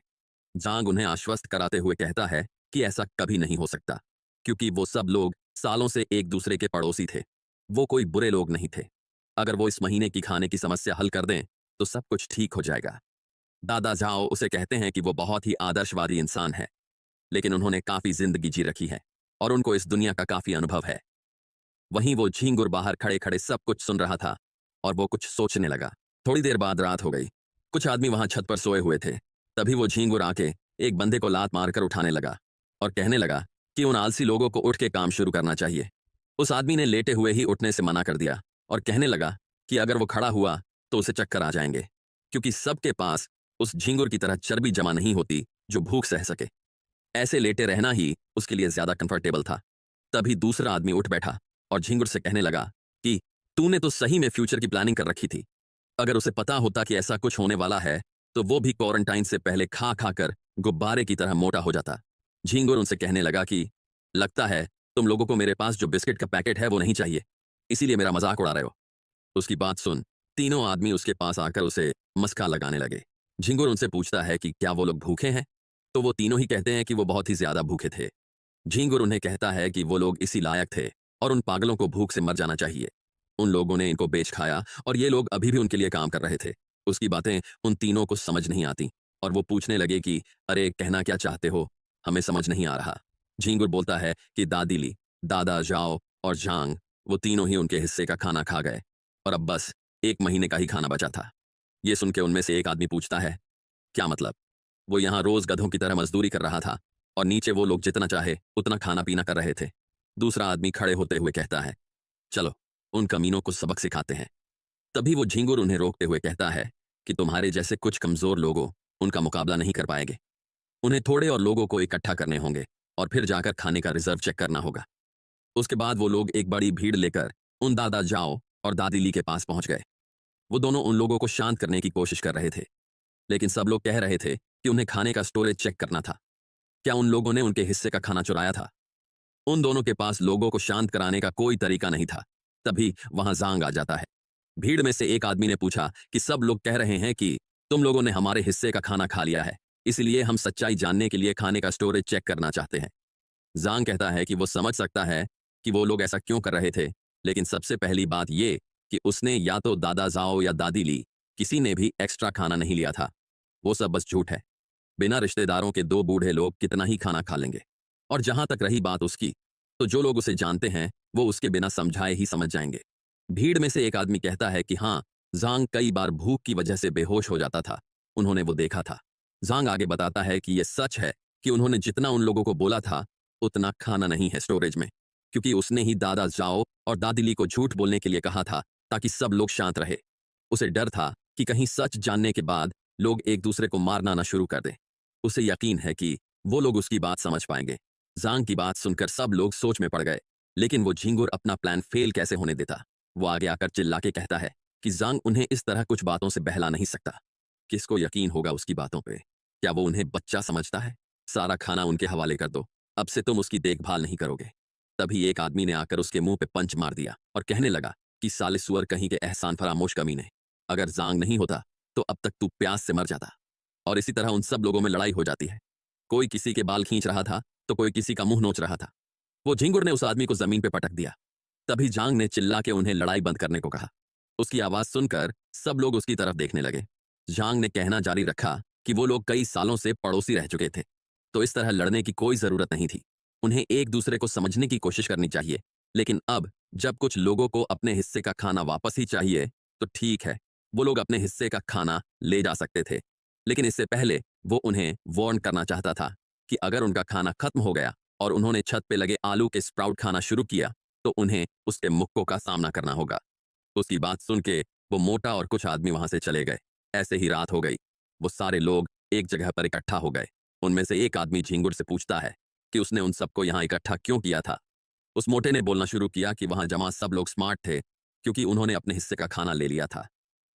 जांग उन्हें आश्वस्त कराते हुए कहता है कि ऐसा कभी नहीं हो सकता, क्योंकि वो सब लोग सालों से एक दूसरे के पड़ोसी थे। वो कोई बुरे लोग नहीं थे। अगर वो इस महीने की खाने की समस्या हल कर दें तो सब कुछ ठीक हो जाएगा। दादा जाओ उसे कहते हैं कि वो बहुत ही आदर्शवादी इंसान है, लेकिन उन्होंने काफी जिंदगी जी रखी है और उनको इस दुनिया का काफी अनुभव है। वहीं वो झींगुर बाहर खड़े खड़े सब कुछ सुन रहा था और वो कुछ सोचने लगा। थोड़ी देर बाद रात हो गई। कुछ आदमी वहां छत पर सोए हुए थे। तभी वो झींगुर आके एक बंदे को लात मारकर उठाने लगा और कहने लगा कि उन आलसी लोगों को उठ के काम शुरू करना चाहिए। उस आदमी ने लेटे हुए ही उठने से मना कर दिया और कहने लगा कि अगर वो खड़ा हुआ तो उसे चक्कर आ जाएंगे, क्योंकि सबके पास उस झींगुर की तरह चर्बी जमा नहीं होती जो भूख सह सके। ऐसे लेटे रहना ही उसके लिए ज्यादा कंफर्टेबल था। तभी दूसरा आदमी उठ बैठा और झींगुर से कहने लगा कि तूने तो सही में फ्यूचर की प्लानिंग कर रखी थी। अगर उसे पता होता कि ऐसा कुछ होने वाला है तो वो भी क्वारंटाइन से पहले खा खा कर गुब्बारे की तरह मोटा हो जाता। झींगुर उनसे कहने लगा कि लगता है तुम लोगों को मेरे पास जो बिस्किट का पैकेट है वो नहीं चाहिए, इसीलिए मेरा मजाक उड़ा रहे हो। उसकी बात सुन तीनों आदमी उसके पास आकर उसे मस्का लगाने लगे। झिंगुर उनसे पूछता है कि क्या वो लोग भूखे हैं, तो वो तीनों ही कहते हैं कि वो बहुत ही ज्यादा भूखे थे। झिंगुर उन्हें कहता है कि वो लोग इसी लायक थे और उन पागलों को भूख से मर जाना चाहिए। उन लोगों ने इनको बेच खाया और ये लोग अभी भी उनके लिए काम कर रहे थे। उसकी बातें उन तीनों को समझ नहीं आती और वो पूछने लगे कि अरे कहना क्या चाहते हो, हमें समझ नहीं आ रहा। झिंगुर बोलता है कि दादी ली, दादा जाओ और झांग वो तीनों ही उनके हिस्से का खाना खा गए और अब बस 1 महीने का ही खाना बचा था। ये सुन के उनमें से एक आदमी पूछता है क्या मतलब? वो यहाँ रोज गधों की तरह मजदूरी कर रहा था और नीचे वो लोग जितना चाहे उतना खाना पीना कर रहे थे। दूसरा आदमी खड़े होते हुए कहता है चलो उन कमीनों को सबक सिखाते हैं। तभी वो झिंगुर उन्हें रोकते हुए कहता है कि तुम्हारे जैसे कुछ कमजोर लोगों उनका मुकाबला नहीं कर पाएंगे। उन्हें थोड़े और लोगों को इकट्ठा करने होंगे और फिर जाकर खाने का रिजर्व चेक करना होगा। उसके बाद वो लोग एक बड़ी भीड़ लेकर उन दादा जाओ और दादी ली के पास पहुंच गए। वो दोनों उन लोगों को शांत करने की कोशिश कर रहे थे, लेकिन सब लोग कह रहे थे कि उन्हें खाने का स्टोरेज चेक करना था। क्या उन लोगों ने उनके हिस्से का खाना चुराया था? उन दोनों के पास लोगों को शांत कराने का कोई तरीका नहीं था। तभी वहां जांग आ जाता है। भीड़ में से एक आदमी ने पूछा कि सब लोग कह रहे हैं कि तुम लोगों ने हमारे हिस्से का खाना खा लिया है, इसलिए हम सच्चाई जानने के लिए खाने का स्टोरेज चेक करना चाहते हैं। जांग कहता है कि वो समझ सकता है कि वो लोग ऐसा क्यों कर रहे थे, लेकिन सबसे पहली बात ये कि उसने या तो दादा जाओ या दादी ली किसी ने भी एक्स्ट्रा खाना नहीं लिया था। वो सब बस झूठ है। बिना रिश्तेदारों के दो बूढ़े लोग कितना ही खाना खा लेंगे। और जहां तक रही बात उसकी, तो जो लोग उसे जानते हैं वो उसके बिना समझाए ही समझ जाएंगे। भीड़ में से एक आदमी कहता है कि हाँ, जांग कई बार भूख की वजह से बेहोश हो जाता था, उन्होंने वो देखा था। जांग आगे बताता है कि यह सच है कि उन्होंने जितना उन लोगों को बोला था उतना खाना नहीं है स्टोरेज में, क्योंकि उसने ही दादा जाओ और दादिली को झूठ बोलने के लिए कहा था ताकि सब लोग शांत रहे। उसे डर था कि कहीं सच जानने के बाद लोग एक दूसरे को मारना ना शुरू कर दें। उसे यकीन है कि वो लोग उसकी बात समझ पाएंगे। जांग की बात सुनकर सब लोग सोच में पड़ गए, लेकिन वो झिंगुर अपना प्लान फेल कैसे होने देता। वो आगे आकर चिल्ला के कहता है कि जांग उन्हें इस तरह कुछ बातों से बहला नहीं सकता। किसको यकीन होगा उसकी बातों पे? क्या वो उन्हें बच्चा समझता है? सारा खाना उनके हवाले कर दो, अब से तुम उसकी देखभाल नहीं करोगे। तभी एक आदमी ने आकर उसके मुंह पे पंच मार दिया और कहने लगा कि साले सुअर कहीं के एहसान फरामोश कमीने, अगर जांग नहीं होता तो अब तक तू प्यास से मर जाता। और इसी तरह उन सब लोगों में लड़ाई हो जाती है। कोई किसी के बाल खींच रहा था तो कोई किसी का मुंह नोच रहा था। वो झिंगुर ने उस आदमी को जमीन पे पटक दिया। तभी जांग ने चिल्ला के उन्हें लड़ाई बंद करने को कहा। उसकी आवाज सुनकर सब लोग उसकी तरफ देखने लगे। जांग ने कहना जारी रखा कि वो लोग कई सालों से पड़ोसी रह चुके थे, तो इस तरह लड़ने की कोई जरूरत नहीं थी। उन्हें एक दूसरे को समझने की कोशिश करनी चाहिए। लेकिन अब जब कुछ लोगों को अपने हिस्से का खाना वापस ही चाहिए तो ठीक है, वो लोग अपने हिस्से का खाना ले जा सकते थे। लेकिन इससे पहले वो उन्हें वार्न करना चाहता था कि अगर उनका खाना खत्म हो गया और उन्होंने छत पे लगे आलू के स्प्राउट खाना शुरू किया तो उन्हें उसके मुक्कों का सामना करना होगा। उसकी बात सुन के वो मोटा और कुछ आदमी वहां से चले गए। ऐसे ही रात हो गई। वो सारे लोग एक जगह पर इकट्ठा हो गए। उनमें से एक आदमी झिंगुर से पूछता है कि उसने उन सबको यहाँ इकट्ठा क्यों किया था। उस मोटे ने बोलना शुरू किया कि वहां जमा सब लोग स्मार्ट थे, क्योंकि उन्होंने अपने हिस्से का खाना ले लिया था।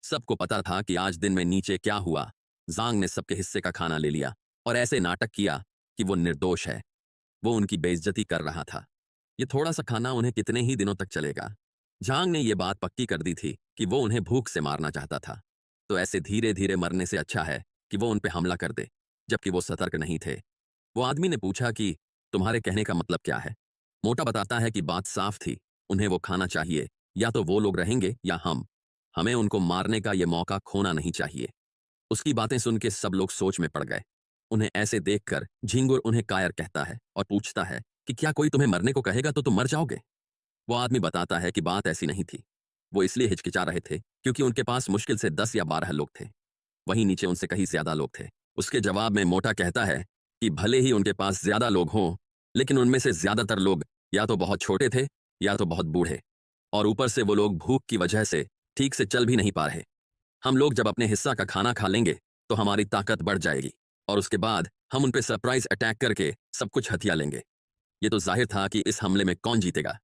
सबको पता था कि आज दिन में नीचे क्या हुआ। जांग ने सबके हिस्से का खाना ले लिया और ऐसे नाटक किया कि वो निर्दोष है। वो उनकी बेइज्जती कर रहा था। ये थोड़ा सा खाना उन्हें कितने ही दिनों तक चलेगा। जांग ने यह बात पक्की कर दी थी कि वो उन्हें भूख से मारना चाहता था, तो ऐसे धीरे धीरे मरने से अच्छा है कि वो उन पे हमला कर दे, जबकि वो सतर्क नहीं थे। वो आदमी ने पूछा कि तुम्हारे कहने का मतलब क्या है? मोटा बताता है कि बात साफ थी, उन्हें वो खाना चाहिए, या तो वो लोग रहेंगे या हम। हमें उनको मारने का ये मौका खोना नहीं चाहिए। उसकी बातें सुन के सब लोग सोच में पड़ गए। उन्हें ऐसे देखकर झिंगुर उन्हें कायर कहता है और पूछता है कि क्या कोई तुम्हें मरने को कहेगा तो तुम मर जाओगे? वो आदमी बताता है कि बात ऐसी नहीं थी। वो इसलिए हिचकिचा रहे थे क्योंकि उनके पास मुश्किल से 10 या 12 लोग थे। वहीं नीचे उनसे कहीं ज्यादा लोग थे। उसके जवाब में मोटा कहता है कि भले ही उनके पास ज्यादा लोग हों, लेकिन उनमें से ज्यादातर लोग या तो बहुत छोटे थे या तो बहुत बूढ़े, और ऊपर से वो लोग भूख की वजह से ठीक से चल भी नहीं पा रहे। हम लोग जब अपने हिस्सा का खाना खा लेंगे तो हमारी ताकत बढ़ जाएगी, और उसके बाद हम उन पे सरप्राइज अटैक करके सब कुछ हथिया लेंगे। ये तो जाहिर था कि इस हमले में कौन जीतेगा।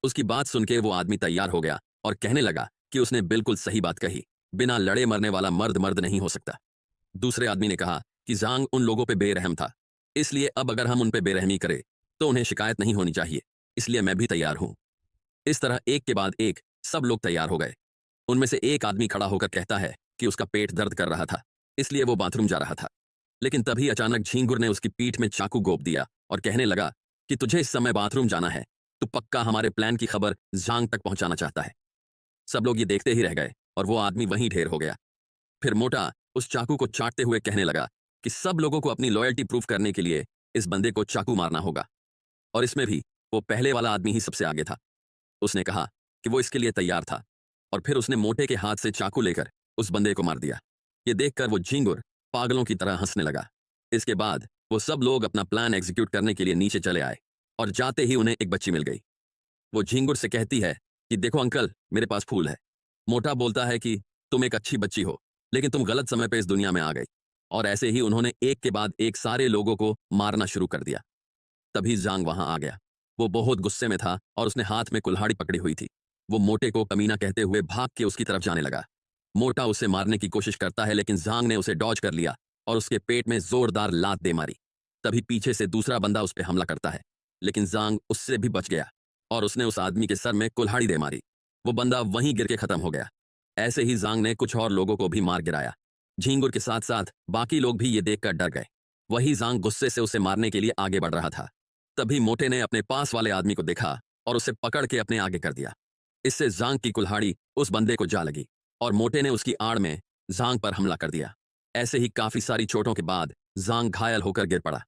उसकी बात सुन के वो आदमी तैयार हो गया और कहने लगा कि उसने बिल्कुल सही बात कही, बिना लड़े मरने वाला मर्द मर्द नहीं हो सकता। दूसरे आदमी ने कहा कि जांग उन लोगों पे बेरहम था, इसलिए अब अगर हम उन पे बेरहमी करें तो उन्हें शिकायत नहीं होनी चाहिए, इसलिए मैं भी तैयार हूं। इस तरह एक के बाद एक सब लोग तैयार हो गए। उनमें से एक आदमी खड़ा होकर कहता है कि उसका पेट दर्द कर रहा था, इसलिए वो बाथरूम जा रहा था। लेकिन तभी अचानक झींगुर ने उसकी पीठ में चाकू गोप दिया और कहने लगा कि तुझे इस समय बाथरूम जाना है, तू पक्का हमारे प्लान की खबर जांग तक पहुंचाना चाहता है। सब लोग ये देखते ही रह गए और वो आदमी वहीं ढेर हो गया। फिर मोटा उस चाकू को चाटते हुए कहने लगा कि सब लोगों को अपनी लॉयल्टी प्रूफ करने के लिए इस बंदे को चाकू मारना होगा, और इसमें भी वो पहले वाला आदमी ही सबसे आगे था। उसने कहा कि वो इसके लिए तैयार था, और फिर उसने मोटे के हाथ से चाकू लेकर उस बंदे को मार दिया। ये देखकर वो झींगुर पागलों की तरह हंसने लगा। इसके बाद वो सब लोग अपना प्लान एग्जीक्यूट करने के लिए नीचे चले आए, और जाते ही उन्हें एक बच्ची मिल गई। वो झींगुर से कहती है कि देखो अंकल, मेरे पास फूल है। मोटा बोलता है कि तुम एक अच्छी बच्ची हो, लेकिन तुम गलत समय पे इस दुनिया में आ गई। और ऐसे ही उन्होंने एक के बाद एक सारे लोगों को मारना शुरू कर दिया। तभी जांग वहां आ गया। वो बहुत गुस्से में था और उसने हाथ में कुल्हाड़ी पकड़ी हुई थी। वो मोटे को कमीना कहते हुए भाग के उसकी तरफ जाने लगा। मोटा उसे मारने की कोशिश करता है, लेकिन जांग ने उसे डॉज कर लिया और उसके पेट में जोरदार लात दे मारी। तभी पीछे से दूसरा बंदा उस पर हमला करता है, लेकिन जांग उससे भी बच गया और उसने उस आदमी के सर में कुल्हाड़ी दे मारी। वो बंदा वहीं गिर के खत्म हो गया। ऐसे ही जांग ने कुछ और लोगों को भी मार गिराया। झींगुर के साथ साथ बाकी लोग भी ये देखकर डर गए। वही जांग गुस्से से उसे मारने के लिए आगे बढ़ रहा था। तभी मोटे ने अपने पास वाले आदमी को देखा और उसे पकड़ के अपने आगे कर दिया। इससे जांग की कुल्हाड़ी उस बंदे को जा लगी और मोटे ने उसकी आड़ में जांग पर हमला कर दिया। ऐसे ही काफी सारी चोटों के बाद जांग घायल होकर गिर पड़ा।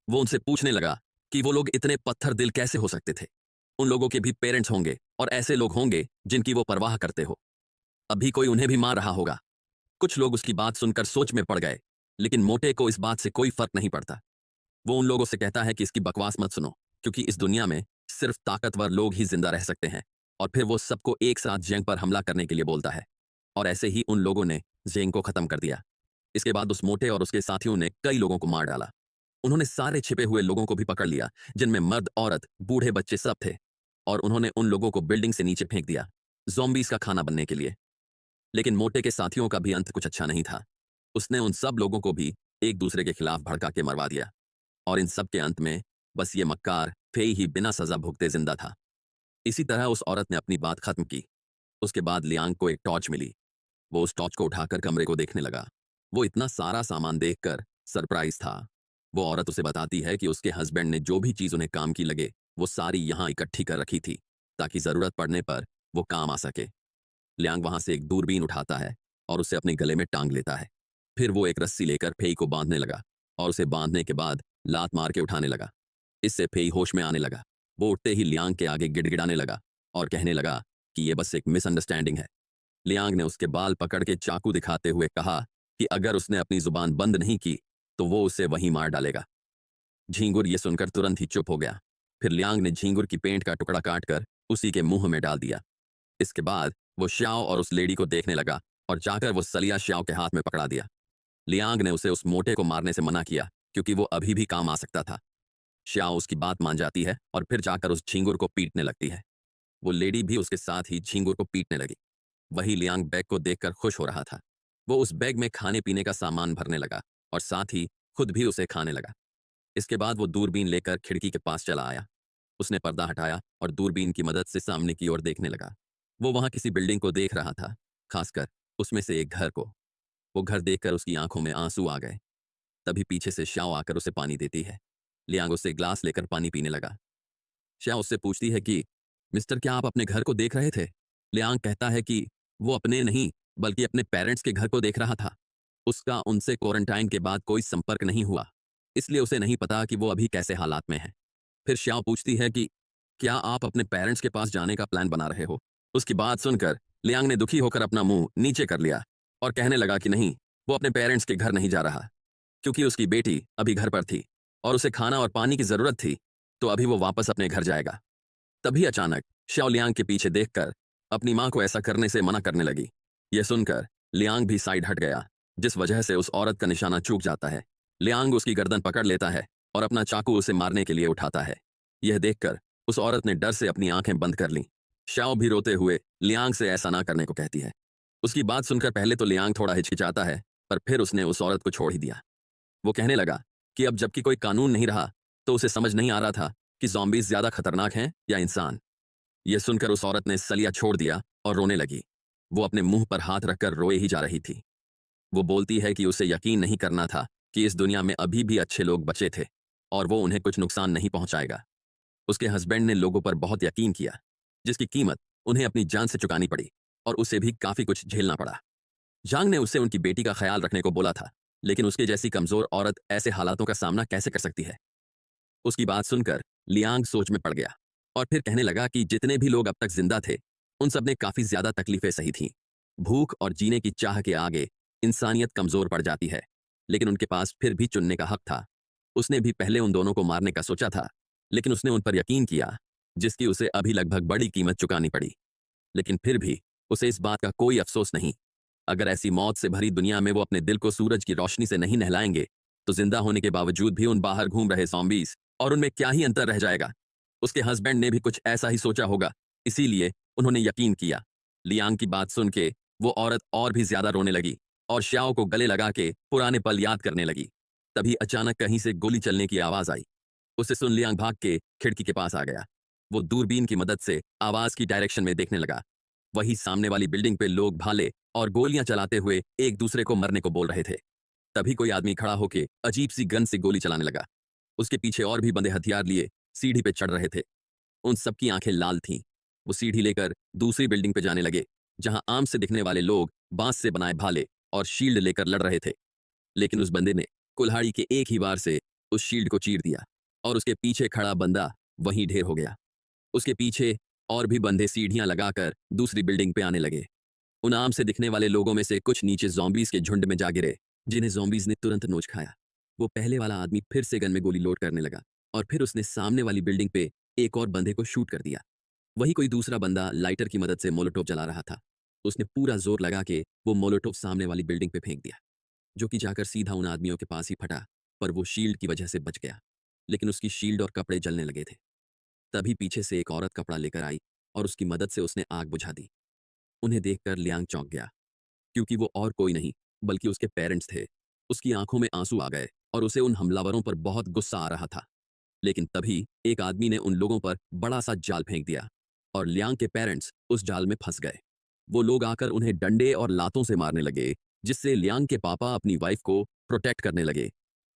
वो उनसे पूछने लगा कि वो लोग इतने पत्थर दिल कैसे हो सकते थे। उन लोगों के भी पेरेंट्स होंगे और ऐसे लोग होंगे जिनकी वो परवाह करते हो। अभी कोई उन्हें भी मार रहा होगा। कुछ लोग उसकी बात सुनकर सोच में पड़ गए, लेकिन मोटे को इस बात से कोई फर्क नहीं पड़ता। वो उन लोगों से कहता है कि इसकी बकवास मत सुनो, क्योंकि इस दुनिया में सिर्फ ताकतवर लोग ही जिंदा रह सकते हैं। और फिर वो सबको एक साथ जेंग पर हमला करने के लिए बोलता है, और ऐसे ही उन लोगों ने जेंग को खत्म कर दिया। इसके बाद उस मोटे और उसके साथियों ने कई लोगों को मार डाला। उन्होंने सारे छिपे हुए लोगों को भी पकड़ लिया, जिनमें मर्द औरत बूढ़े बच्चे सब थे, और उन्होंने उन लोगों को बिल्डिंग से नीचे फेंक दिया ज़ॉम्बीज का खाना बनने के लिए। लेकिन मोटे के साथियों का भी अंत कुछ अच्छा नहीं था। उसने उन सब लोगों को भी एक दूसरे के खिलाफ भड़का के मरवा दिया, और इन सब के अंत में बस ये मक्कार फेई ही बिना सजा भुगते जिंदा था। इसी तरह उस औरत ने अपनी बात खत्म की। उसके बाद लियांग को एक टॉर्च मिली। वो उस टॉर्च को उठाकर कमरे को देखने लगा। वो इतना सारा सामान देखकर सरप्राइज था। वो औरत उसे बताती है कि उसके हस्बैंड ने जो भी चीज उन्हें काम की लगे वो सारी यहाँ इकट्ठी कर रखी थी, ताकि जरूरत पड़ने पर वो काम आ सके। लियांग वहां से एक दूरबीन उठाता है और उसे अपने गले में टांग लेता है। फिर वो एक रस्सी लेकर फेई को बांधने लगा, और उसे बांधने के बाद लात मार के उठाने लगा। इससे फेई होश में आने लगा। वो उठते ही लियांग के आगे गिड़गिड़ाने लगा और कहने लगा कि ये बस एक मिसअंडरस्टैंडिंग है। लियांग ने उसके बाल पकड़ के चाकू दिखाते हुए कहा कि अगर उसने अपनी जुबान बंद नहीं की तो वो उसे वहीं मार डालेगा। झींगुर ये सुनकर तुरंत ही चुप हो गया। फिर लियांग ने झींगुर की पेंट का टुकड़ा काटकर उसी के मुंह में डाल दिया। इसके बाद वो श्याओ और उस लेडी को देखने लगा और जाकर वो सलिया श्याओ के हाथ में पकड़ा दिया। लियांग ने उसे उस मोटे को मारने से मना किया, क्योंकि वो अभी भी काम आ सकता था। श्याओ उसकी बात मान जाती है और फिर जाकर उस झींगुर को पीटने लगती है। वो लेडी भी उसके साथ ही झींगुर को पीटने लगी। वही लियांग बैग को देखकर खुश हो रहा था। वो उस बैग में खाने पीने का सामान भरने लगा और साथ ही खुद भी उसे खाने लगा। इसके बाद वो दूरबीन लेकर खिड़की के पास चला आया। उसने पर्दा हटाया और दूरबीन की मदद से सामने की ओर देखने लगा। वो वहां किसी बिल्डिंग को देख रहा था, खासकर उसमें से एक घर को। वो घर देखकर उसकी आंखों में आंसू आ गए। तभी पीछे से श्याओ आकर उसे पानी देती है। लियांग उससे ग्लास लेकर पानी पीने लगा। श्याओ उससे पूछती है कि मिस्टर, क्या आप अपने घर को देख रहे थे? लियांग कहता है कि वो अपने नहीं बल्कि अपने पेरेंट्स के घर को देख रहा था। उसका उनसे क्वारंटाइन के बाद कोई संपर्क नहीं हुआ, इसलिए उसे नहीं पता कि वो अभी कैसे हालात में है। फिर श्याओ पूछती है कि क्या आप अपने पेरेंट्स के पास जाने का प्लान बना रहे हो? उसकी बात सुनकर लियांग ने दुखी होकर अपना मुंह नीचे कर लिया और कहने लगा कि नहीं, वो अपने पेरेंट्स के घर नहीं जा रहा, क्योंकि उसकी बेटी अभी घर पर थी और उसे खाना और पानी की जरूरत थी, तो अभी वो वापस अपने घर जाएगा। तभी अचानक शाओ लियांग के पीछे देखकर अपनी मां को ऐसा करने से मना करने लगी। यह सुनकर लियांग भी साइड हट गया, जिस वजह से उस औरत का निशाना चूक जाता है। लियांग उसकी गर्दन पकड़ लेता है और अपना चाकू उसे मारने के लिए उठाता है। यह देखकर उस औरत ने डर से अपनी आंखें बंद कर लीं। शाओ भी रोते हुए लियांग से ऐसा ना करने को कहती है। उसकी बात सुनकर पहले तो लियांग थोड़ा हिचकिचाता है, पर फिर उसने उस औरत को छोड़ ही दिया। वो कहने लगा कि अब जबकि कोई कानून नहीं रहा, तो उसे समझ नहीं आ रहा था कि ज़ॉम्बीज़ ज्यादा खतरनाक हैं या इंसान। यह सुनकर उस औरत ने सलिया छोड़ दिया और रोने लगी। वो अपने मुंह पर हाथ रखकर रोए ही जा रही थी। वो बोलती है कि उसे यकीन नहीं करना था कि इस दुनिया में अभी भी अच्छे लोग बचे थे और वो उन्हें कुछ नुकसान नहीं पहुंचाएगा। उसके हस्बैंड ने लोगों पर बहुत यकीन किया, जिसकी कीमत उन्हें अपनी जान से चुकानी पड़ी और उसे भी काफी कुछ झेलना पड़ा। जांग ने उससे उनकी बेटी का ख्याल रखने को बोला था, लेकिन उसके जैसी कमजोर औरत ऐसे हालातों का सामना कैसे कर सकती है। उसकी बात सुनकर लियांग सोच में पड़ गया और फिर कहने लगा कि जितने भी लोग अब तक जिंदा थे, उन सब ने काफी ज्यादा तकलीफें सही थीं। भूख और जीने की चाह के आगे इंसानियत कमजोर पड़ जाती है, लेकिन उनके पास फिर भी चुनने का हक था। उसने भी पहले उन दोनों को मारने का सोचा था, लेकिन उसने उन पर यकीन किया, जिसकी उसे अभी लगभग बड़ी कीमत चुकानी पड़ी। लेकिन फिर भी उसे इस बात का कोई अफसोस नहीं। अगर ऐसी मौत से भरी दुनिया में वो अपने दिल को सूरज की रोशनी से नहीं नहलाएंगे, तो जिंदा होने के बावजूद भी उन बाहर घूम रहे ज़ॉम्बीज़ और उनमें क्या ही अंतर रह जाएगा। उसके हस्बैंड ने भी कुछ ऐसा ही सोचा होगा, इसीलिए उन्होंने यकीन किया। लियांग की बात सुन के वो औरत और भी ज्यादा रोने लगी और श्याओ को गले लगा के पुराने पल याद करने लगी। तभी अचानक कहीं से गोली चलने की आवाज आई। उसे सुन लियांग भाग के खिड़की के पास आ गया। वो दूरबीन की मदद से आवाज की डायरेक्शन में देखने लगा। वही सामने वाली बिल्डिंग पे लोग भाले और गोलियां चलाते हुए एक दूसरे को मरने को बोल रहे थे। तभी कोई आदमी खड़ा होके अजीब सी गन से गोली चलाने लगा। उसके पीछे और भी बंदे हथियार लिए सीढ़ी पे चढ़ रहे थे। उन सबकी आंखें लाल थीं। वो सीढ़ी लेकर दूसरी बिल्डिंग पे जाने लगे, जहां आम से दिखने वाले लोग बांस से बनाए भाले और शील्ड लेकर लड़ रहे थे। लेकिन उस बंदे ने कुल्हाड़ी के एक ही वार से उस शील्ड को चीर दिया और उसके पीछे खड़ा बंदा वहीं ढेर हो गया। उसके पीछे और भी बंदे सीढ़ियां लगाकर दूसरी बिल्डिंग पे आने लगे। उन आम से दिखने वाले लोगों में से कुछ नीचे ज़ॉम्बीज़ के झुंड में जा गिरे, जिन्हें ज़ॉम्बीज़ ने तुरंत नोच खाया। वो पहले वाला आदमी फिर से गन में गोली लोड करने लगा और फिर उसने सामने वाली बिल्डिंग पे एक और बंदे को शूट कर दिया। वही कोई दूसरा बंदा लाइटर की मदद से मोलोटोव जला रहा था। उसने पूरा जोर लगा के वो मोलोटोव सामने वाली बिल्डिंग पे फेंक दिया, जो कि जाकर सीधा उन आदमियों के पास ही फटा, पर वो शील्ड की वजह से बच गया। लेकिन उसकी शील्ड और कपड़े जलने लगे थे। तभी पीछे से एक औरत कपड़ा लेकर आई और उसकी मदद से उसने आग बुझा दी। उन्हें देखकर लियांग चौंक गया, क्योंकि वो और कोई नहीं बल्कि उसके पेरेंट्स थे। उसकी आंखों में आंसू आ गए और उसे उन हमलावरों पर बहुत गुस्सा आ रहा था। लेकिन तभी एक आदमी ने उन लोगों पर बड़ा सा जाल फेंक दिया और लियांग के पेरेंट्स उस जाल में फंस गए। वो लोग आकर उन्हें डंडे और लातों से मारने लगे, जिससे लियांग के पापा अपनी वाइफ को प्रोटेक्ट करने लगे।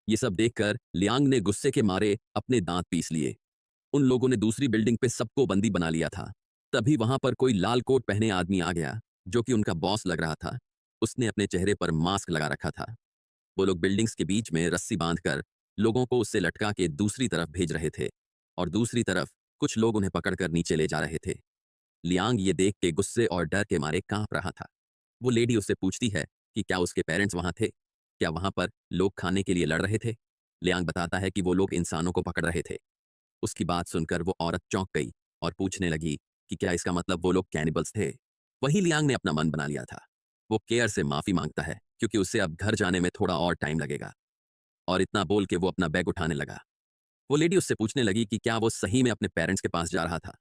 ये सब देखकर लियांग ने गुस्से के मारे अपने दांत पीस लिए। उन लोगों ने दूसरी बिल्डिंग पे सबको बंदी बना लिया था। तभी वहां पर कोई लाल कोट पहने आदमी आ गया, जो कि उनका बॉस लग रहा था। उसने अपने चेहरे पर मास्क लगा रखा था। वो लोग बिल्डिंग्स के बीच में रस्सी बांधकर लोगों को उससे लटका के दूसरी तरफ भेज रहे थे और दूसरी तरफ कुछ लोग उन्हें पकड़कर नीचे ले जा रहे थे। लियांग ये देख के गुस्से और डर के मारे कांप रहा था। वो लेडी उससे पूछती है कि क्या उसके पेरेंट्स वहां थे, क्या वहां पर लोग खाने के लिए लड़ रहे थे। लियांग बताता है कि वो लोग इंसानों को पकड़ रहे थे। उसकी बात सुनकर वो औरत चौंक गई और पूछने लगी कि क्या इसका मतलब वो लोग कैनिबल्स थे। वही लियांग ने अपना मन बना लिया था। वो केयर से माफी मांगता है, क्योंकि उसे अब घर जाने में थोड़ा और टाइम लगेगा। और इतना बोल के वो अपना बैग उठाने लगा। वो लेडी उससे पूछने लगी कि क्या वो सही में अपने पेरेंट्स के पास जा रहा था,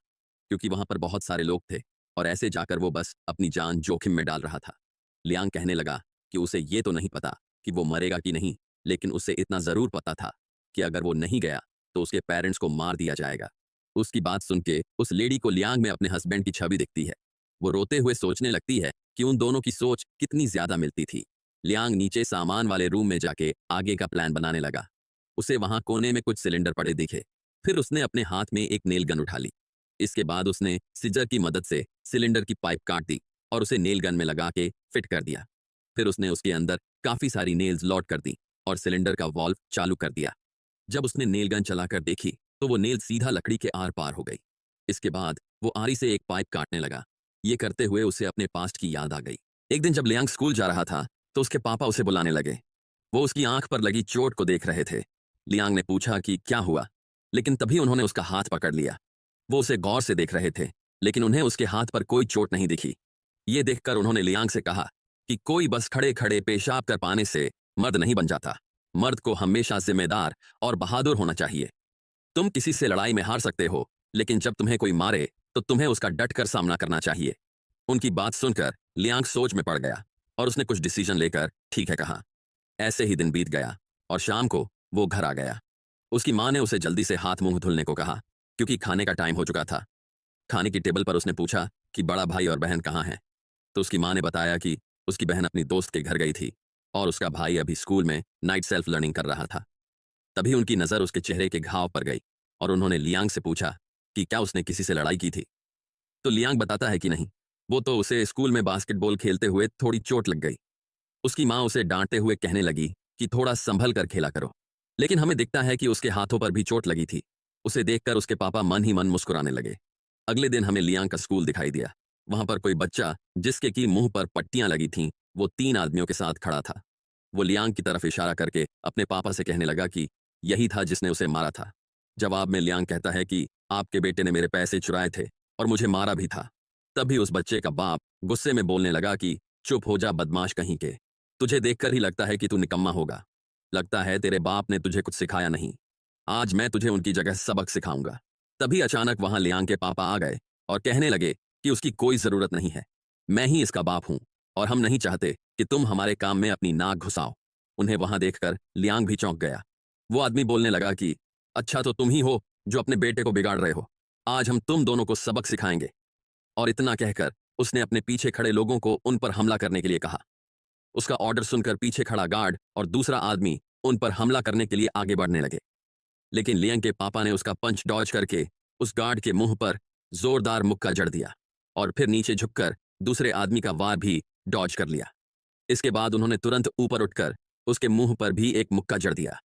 क्योंकि वहां पर बहुत सारे लोग थे और ऐसे जाकर वो बस अपनी जान जोखिम में डाल रहा था। लियांग कहने लगा कि उसे ये तो नहीं पता कि वो मरेगा कि नहीं, लेकिन उसे इतना जरूर पता था कि अगर वो नहीं गया तो उसके पेरेंट्स को मार दिया जाएगा। उसकी बात सुन के उस लेडी को लियांग में अपने हस्बैंड की छवि दिखती है। वो रोते हुए सोचने लगती है कि उन दोनों की सोच कितनी ज्यादा मिलती थी। लियांग नीचे सामान वाले रूम में जाके आगे का प्लान बनाने लगा। उसे वहां कोने में कुछ सिलेंडर पड़े दिखे। फिर उसने अपने हाथ में एक नेल गन उठा ली। इसके बाद उसने सिजर की मदद से सिलेंडर की पाइप काट दी और उसे नेल गन में लगा के फिट कर दिया। फिर उसने उसके अंदर काफी सारी नेल्स लॉक कर दी और सिलेंडर का वॉल्व चालू कर दिया। जब उसने नेल गन चलाकर देखी तो वो नेल सीधा लकड़ी के आर पार हो गई। इसके बाद वो आरी से एक पाइप काटने लगा। ये करते हुए उसे अपने पास्ट की याद आ गई। एक दिन जब लियांग स्कूल जा रहा था तो उसके पापा उसे बुलाने लगे। वो उसकी आंख पर लगी चोट को देख रहे थे। लियांग ने पूछा कि क्या हुआ, लेकिन तभी उन्होंने उसका हाथ पकड़ लिया। वो उसे गौर से देख रहे थे, लेकिन उन्हें उसके हाथ पर कोई चोट नहीं दिखी। ये देखकर उन्होंने लियांग से कहा कि कोई बस खड़े खड़े पेशाब कर पाने से मर्द नहीं बन जाता। मर्द को हमेशा जिम्मेदार और बहादुर होना चाहिए। तुम किसी से लड़ाई में हार सकते हो, लेकिन जब तुम्हें कोई मारे तो तुम्हें उसका डटकर सामना करना चाहिए। उनकी बात सुनकर लियांग सोच में पड़ गया और उसने कुछ डिसीजन लेकर ठीक है कहा। ऐसे ही दिन बीत गया और शाम को वो घर आ गया। उसकी माँ ने उसे जल्दी से हाथ मुंह धुलने को कहा, क्योंकि खाने का टाइम हो चुका था। खाने की टेबल पर उसने पूछा कि बड़ा भाई और बहन कहाँ हैं। तो उसकी माँ ने बताया कि उसकी बहन अपनी दोस्त के घर गई थी और उसका भाई अभी स्कूल में नाइट सेल्फ लर्निंग कर रहा था। तभी उनकी नज़र उसके चेहरे के घाव पर गई और उन्होंने लियांग से पूछा कि क्या उसने किसी से लड़ाई की थी। तो लियांग बताता है कि नहीं, वो तो उसे स्कूल में बास्केटबॉल खेलते हुए थोड़ी चोट लग गई। उसकी माँ उसे डांटते हुए कहने लगी कि थोड़ा संभल कर खेला करो, लेकिन हमें दिखता है कि उसके हाथों पर भी चोट लगी थी। उसे देखकर उसके पापा मन ही मन मुस्कुराने लगे। अगले दिन हमें लियांग का स्कूल दिखाई दिया। वहां पर कोई बच्चा जिसके की मुंह पर पट्टियां लगी थीं, वो 3 आदमियों के साथ खड़ा था। वो लियांग की तरफ इशारा करके अपने पापा से कहने लगा कि यही था जिसने उसे मारा था। जवाब में लियांग कहता है कि आपके बेटे ने मेरे पैसे चुराए थे और मुझे मारा भी था। तभी उस बच्चे का बाप गुस्से में बोलने लगा कि चुप हो जा बदमाश कहीं के, तुझे देखकर ही लगता है कि तू निकम्मा होगा। लगता है तेरे बाप ने तुझे कुछ सिखाया नहीं। आज मैं तुझे उनकी जगह सबक सिखाऊंगा। तभी अचानक वहां लियांग के पापा आ गए और कहने लगे कि उसकी कोई जरूरत नहीं है, मैं ही इसका बाप हूं और हम नहीं चाहते कि तुम हमारे काम में अपनी नाक घुसाओ। उन्हें वहां देखकर लियांग भी चौंक गया। वो आदमी बोलने लगा कि अच्छा तो तुम ही हो जो अपने बेटे को बिगाड़ रहे हो। आज हम तुम दोनों को सबक सिखाएंगे। और इतना कहकर उसने अपने पीछे खड़े लोगों को उन पर हमला करने के लिए कहा। उसका ऑर्डर सुनकर पीछे खड़ा गार्ड और दूसरा आदमी उन पर हमला करने के लिए आगे बढ़ने लगे, लेकिन लियांग के पापा ने उसका पंच डॉज करके उस गार्ड के मुंह पर जोरदार मुक्का जड़ दिया और फिर नीचे झुककर दूसरे आदमी का वार भी डॉज कर लिया। इसके बाद उन्होंने तुरंत ऊपर उठकर उसके मुंह पर भी एक मुक्का जड़ दिया।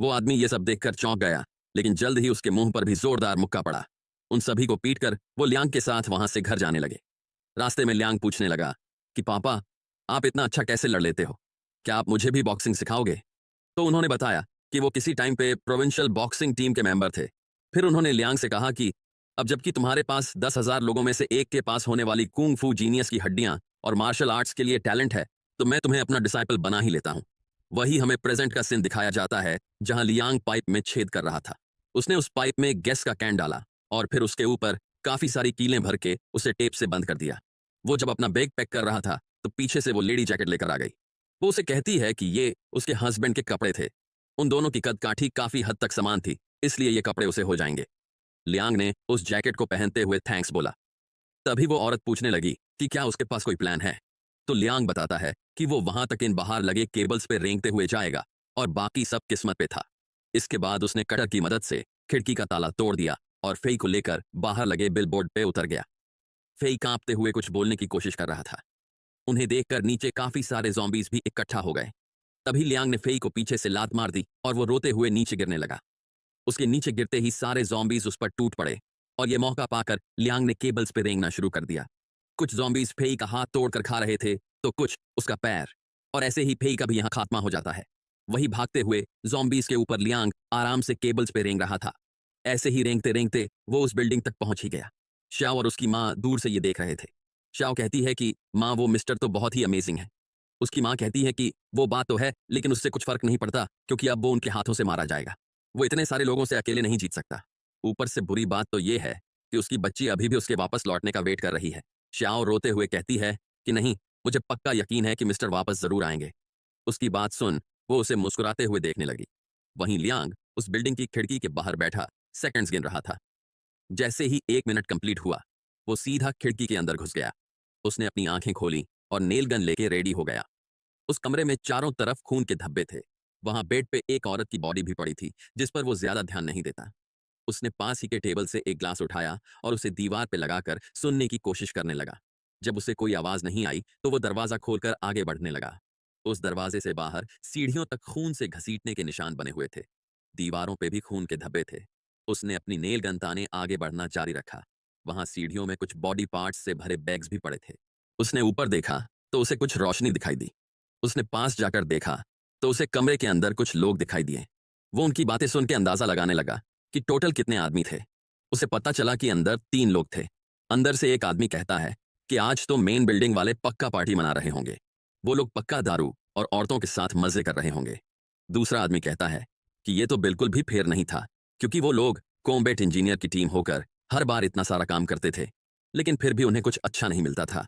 वो आदमी ये सब देखकर चौंक गया, लेकिन जल्द ही उसके मुंह पर भी जोरदार मुक्का पड़ा। उन सभी को पीटकर वो लियांग के साथ वहां से घर जाने लगे। रास्ते में लियांग पूछने लगा कि पापा, आप इतना अच्छा कैसे लड़ लेते हो? क्या आप मुझे भी बॉक्सिंग सिखाओगे? तो उन्होंने बताया कि वो किसी टाइम पे प्रोविंशियल बॉक्सिंग टीम के मेंबर थे। फिर उन्होंने लियांग से कहा कि अब जबकि तुम्हारे पास 10,000 लोगों में से एक के पास होने वाली कुंग फू जीनियस की हड्डियां और मार्शल आर्ट्स के लिए टैलेंट है, तो मैं तुम्हें अपना डिसाइपल बना ही लेता हूं। वही हमें प्रेजेंट का सीन दिखाया जाता है जहां लियांग पाइप में छेद कर रहा था। उसने उस पाइप में गैस का कैन डाला और फिर उसके ऊपर काफी सारी कीलें भर के उसे टेप से बंद कर दिया। वो जब अपना बैग पैक कर रहा था तो पीछे से वो लेडी जैकेट लेकर आ गई। वो उसे कहती है कि ये उसके हस्बैंड के कपड़े थे। उन दोनों की कद काठी काफी हद तक समान थी, इसलिए ये कपड़े उसे हो जाएंगे। लियांग ने उस जैकेट को पहनते हुए थैंक्स बोला। तभी वो औरत पूछने लगी कि क्या उसके पास कोई प्लान है। तो लियांग बताता है कि वो वहां तक इन बाहर लगे केबल्स पे रेंगते हुए जाएगा और बाकी सब किस्मत पे था। इसके बाद उसने कटर की मदद से खिड़की का ताला तोड़ दिया और फेई को लेकर बाहर लगे बिलबोर्ड पे उतर गया। फेई कांपते हुए कुछ बोलने की कोशिश कर रहा था। उन्हें देखकर नीचे काफी सारे ज़ॉम्बीज भी इकट्ठा हो गए। तभी लियांग ने फेई को पीछे से लात मार दी और वो रोते हुए नीचे गिरने लगा। उसके नीचे गिरते ही सारे ज़ॉम्बीज उस पर टूट पड़े और ये मौका पाकर लियांग ने केबल्स पे रेंगना शुरू कर दिया। कुछ ज़ॉम्बीज फेई का हाथ तोड़कर खा रहे थे तो कुछ उसका पैर, और ऐसे ही फेई का भी यहाँ खात्मा हो जाता है। वही भागते हुए ज़ॉम्बीज के ऊपर लियांग आराम से केबल्स पे रेंग रहा था। ऐसे ही रेंगते रेंगते वो उस बिल्डिंग तक पहुंच ही गया। श्याओ और उसकी माँ दूर से ये देख रहे थे। श्याओ कहती है कि माँ, वो मिस्टर तो बहुत ही अमेजिंग है। उसकी माँ कहती है कि वो बात तो है, लेकिन उससे कुछ फर्क नहीं पड़ता क्योंकि अब वो उनके हाथों से मारा जाएगा। वो इतने सारे लोगों से अकेले नहीं जीत सकता। ऊपर से बुरी बात तो ये है कि उसकी बच्ची अभी भी उसके वापस लौटने का वेट कर रही है। श्याओ रोते हुए कहती है कि नहीं, मुझे पक्का यकीन है कि मिस्टर वापस जरूर आएंगे। उसकी बात सुन वो उसे मुस्कुराते हुए देखने लगी। वहीं लियांग उस बिल्डिंग की खिड़की के बाहर बैठा सेकंड्स गिन रहा था। जैसे ही 1 मिनट कंप्लीट हुआ, वो सीधा खिड़की के अंदर घुस गया। उसने अपनी आंखें खोली और नेल गन लेके रेडी हो गया। उस कमरे में चारों तरफ खून के धब्बे थे। वहां बेड पे एक औरत की बॉडी भी पड़ी थी जिस पर वो ज्यादा ध्यान नहीं देता। उसने पास ही के टेबल से एक ग्लास उठाया और उसे दीवार पे लगाकर सुनने की कोशिश करने लगा। जब उसे कोई आवाज नहीं आई तो वो दरवाजा खोलकर आगे बढ़ने लगा। उस दरवाजे से बाहर सीढ़ियों तक खून से घसीटने के निशान बने हुए थे। दीवारों पे भी खून के धब्बे थे। उसने अपनी नेल गन ताने आगे बढ़ना जारी रखा। वहां सीढ़ियों में कुछ बॉडी पार्ट्स से भरे बैग्स भी पड़े थे। उसने ऊपर देखा तो उसे कुछ रोशनी दिखाई दी। उसने पास जाकर देखा तो उसे कमरे के अंदर कुछ लोग दिखाई दिए। वो उनकी बातें सुन के अंदाजा लगाने लगा कि टोटल कितने आदमी थे। उसे पता चला कि अंदर 3 लोग थे। अंदर से एक आदमी कहता है कि आज तो मेन बिल्डिंग वाले पक्का पार्टी मना रहे होंगे। वो लोग पक्का दारू और औरतों के साथ मजे कर रहे होंगे। दूसरा आदमी कहता है कि ये तो बिल्कुल भी फेयर नहीं था, क्योंकि वो लोग कॉम्बैट इंजीनियर की टीम होकर हर बार इतना सारा काम करते थे, लेकिन फिर भी उन्हें कुछ अच्छा नहीं मिलता था।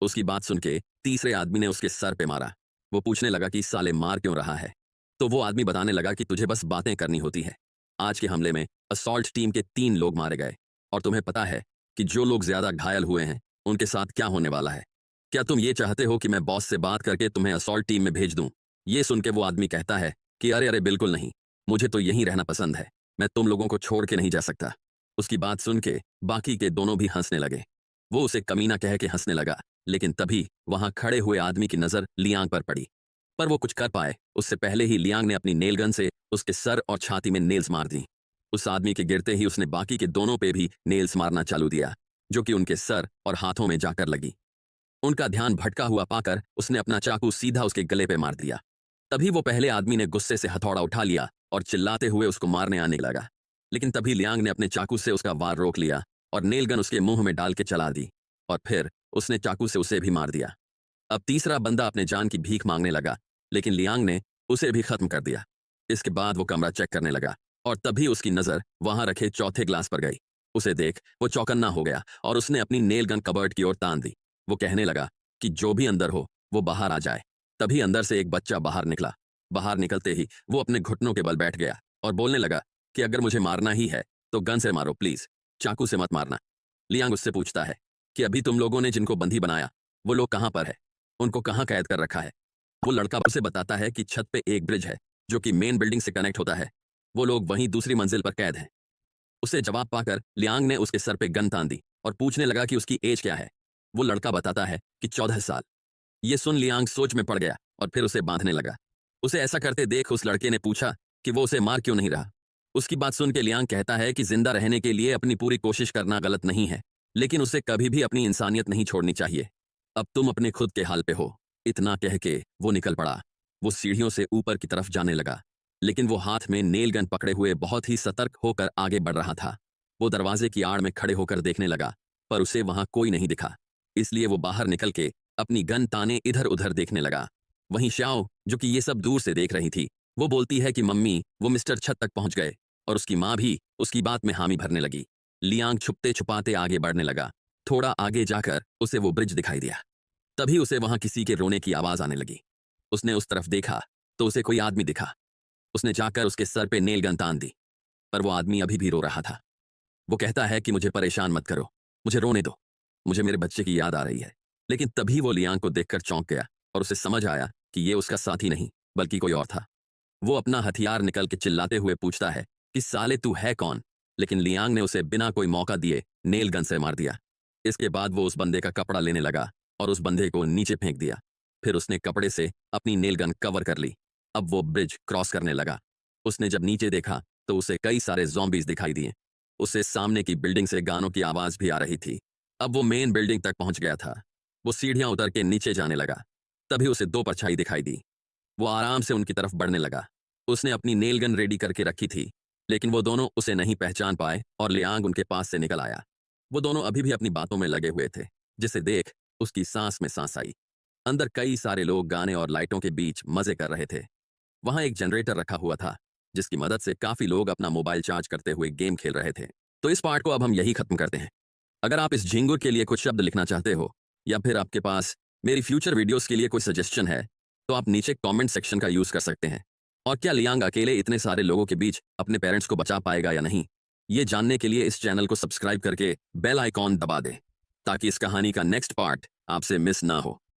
उसकी बात सुन के तीसरे आदमी ने उसके सर पे मारा। वो पूछने लगा कि साले मार क्यों रहा है। तो वो आदमी बताने लगा कि तुझे बस बातें करनी होती है। आज के हमले में असॉल्ट टीम के 3 लोग मारे गए, और तुम्हें पता है कि जो लोग ज्यादा घायल हुए हैं उनके साथ क्या होने वाला है। क्या तुम ये चाहते हो कि मैं बॉस से बात करके तुम्हें असॉल्ट टीम में भेज दूं? ये सुन के वो आदमी कहता है कि अरे अरे बिल्कुल नहीं, मुझे तो यहीं रहना पसंद है, मैं तुम लोगों को छोड़ के नहीं जा सकता। उसकी बात सुन के बाकी के दोनों भी हंसने लगे। वो उसे कमीना कह के हंसने लगा, लेकिन तभी वहां खड़े हुए आदमी की नजर लियांग पर पड़ी। पर वो कुछ कर पाए उससे पहले ही लियांग ने अपनी नेल गन से उसके सर और छाती में नेल्स मार दी। उस आदमी के गिरते ही उसने बाकी के दोनों पे भी नेल्स मारना चालू दिया, जो कि उनके सर और हाथों में जाकर लगी। उनका ध्यान भटका हुआ पाकर उसने अपना चाकू सीधा उसके गले पे मार दिया। तभी वो पहले आदमी ने गुस्से से हथौड़ा उठा लिया और चिल्लाते हुए उसको मारने आने लगा, लेकिन तभी लियांग ने अपने चाकू से उसका वार रोक लिया और नेल गन उसके मुंह में डाल के चला दी, और फिर उसने चाकू से उसे भी मार दिया। अब तीसरा बंदा अपने जान की भीख मांगने लगा, लेकिन लियांग ने उसे भी खत्म कर दिया। इसके बाद वो कमरा चेक करने लगा, और तभी उसकी नजर वहां रखे चौथे ग्लास पर गई। उसे देख वो चौकन्ना हो गया और उसने अपनी नेल गन कबर्ड की ओर तान दी। वो कहने लगा कि जो भी अंदर हो वो बाहर आ जाए। तभी अंदर से एक बच्चा बाहर निकला। बाहर निकलते ही वो अपने घुटनों के बल बैठ गया और बोलने लगा कि अगर मुझे मारना ही है तो गन से मारो प्लीज, चाकू से मत मारना। लियांग उससे पूछता है कि अभी तुम लोगों ने जिनको बंदी बनाया वो लोग कहां पर है, उनको कहां कैद कर रखा है। वो लड़का उसे बताता है कि छत पे एक ब्रिज है जो कि मेन बिल्डिंग से कनेक्ट होता है। वो लोग वहीं दूसरी मंजिल पर कैद हैं। उसे जवाब पाकर लियांग ने उसके सर पे गन तान दी और पूछने लगा कि उसकी एज क्या है। वो लड़का बताता है कि 14 साल। ये सुन लियांग सोच में पड़ गया और फिर उसे बांधने लगा। उसे ऐसा करते देख उस लड़के ने पूछा कि वो उसे मार क्यों नहीं रहा। उसकी बात सुन के लियांग कहता है कि जिंदा रहने के लिए अपनी पूरी कोशिश करना गलत नहीं है, लेकिन उसे कभी भी अपनी इंसानियत नहीं छोड़नी चाहिए। अब तुम अपने खुद के हाल पे हो। इतना कह के वो निकल पड़ा। वो सीढ़ियों से ऊपर की तरफ जाने लगा, लेकिन वो हाथ में नेल गन पकड़े हुए बहुत ही सतर्क होकर आगे बढ़ रहा था। वो दरवाजे की आड़ में खड़े होकर देखने लगा, पर उसे वहां कोई नहीं दिखा। इसलिए वो बाहर निकल के अपनी गन ताने इधर उधर देखने लगा। वहीं श्याओ, जो कि ये सब दूर से देख रही थी, वो बोलती है कि मम्मी, वो मिस्टर छत तक पहुंच गए, और उसकी माँ भी उसकी बात में हामी भरने लगी। लियांग छुपते छुपाते आगे बढ़ने लगा। थोड़ा आगे जाकर उसे वो ब्रिज दिखाई दिया। तभी उसे वहां किसी के रोने की आवाज आने लगी। उसने उस तरफ देखा तो उसे कोई आदमी दिखा। उसने जाकर उसके सर पे नेल गन तान दी, पर वो आदमी अभी भी रो रहा था। वो कहता है कि मुझे परेशान मत करो, मुझे रोने दो, मुझे मेरे बच्चे की याद आ रही है। लेकिन तभी वो लियांग को देखकर चौंक गया और उसे समझ आया कि ये उसका साथी नहीं बल्कि कोई और था। वो अपना हथियार निकल के चिल्लाते हुए पूछता है कि साले तू है कौन। लेकिन लियांग ने उसे बिना कोई मौका दिए नेल गन से मार दिया। इसके बाद वो उस बंदे का कपड़ा लेने लगा और उस बंदे को नीचे फेंक दिया। फिर उसने कपड़े से अपनी नेल गन कवर कर ली। अब वो ब्रिज क्रॉस करने लगा। उसने जब नीचे देखा तो उसे कई सारे ज़ॉम्बीज दिखाई दिए। उसे सामने की बिल्डिंग से गानों की आवाज भी आ रही थी। अब वो मेन बिल्डिंग तक पहुंच गया था। वो सीढ़ियां उतर के नीचे जाने लगा। तभी उसे 2 परछाई दिखाई दी। वो आराम से उनकी तरफ बढ़ने लगा। उसने अपनी नेल गन रेडी करके रखी थी, लेकिन वो दोनों उसे नहीं पहचान पाए और लियांग उनके पास से निकल आया। वो दोनों अभी भी अपनी बातों में लगे हुए थे, जिसे देख उसकी सांस में सांस आई। अंदर कई सारे लोग गाने और लाइटों के बीच मजे कर रहे थे। वहां एक जनरेटर रखा हुआ था, जिसकी मदद से काफी लोग अपना मोबाइल चार्ज करते हुए गेम खेल रहे थे। तो इस पार्ट को अब हम यही खत्म करते हैं। अगर आप इस झिंगुर के लिए कुछ शब्द लिखना चाहते हो, या फिर आपके पास मेरी फ्यूचर वीडियोस के लिए कोई सजेशन है, तो आप नीचे कमेंट सेक्शन का यूज कर सकते हैं। और क्या लियांग अकेले इतने सारे लोगों के बीच अपने पेरेंट्स को बचा पाएगा या नहीं, ये जानने के लिए इस चैनल को सब्सक्राइब करके बेल आइकॉन दबा दें, ताकि इस कहानी का नेक्स्ट पार्ट आपसे मिस ना हो।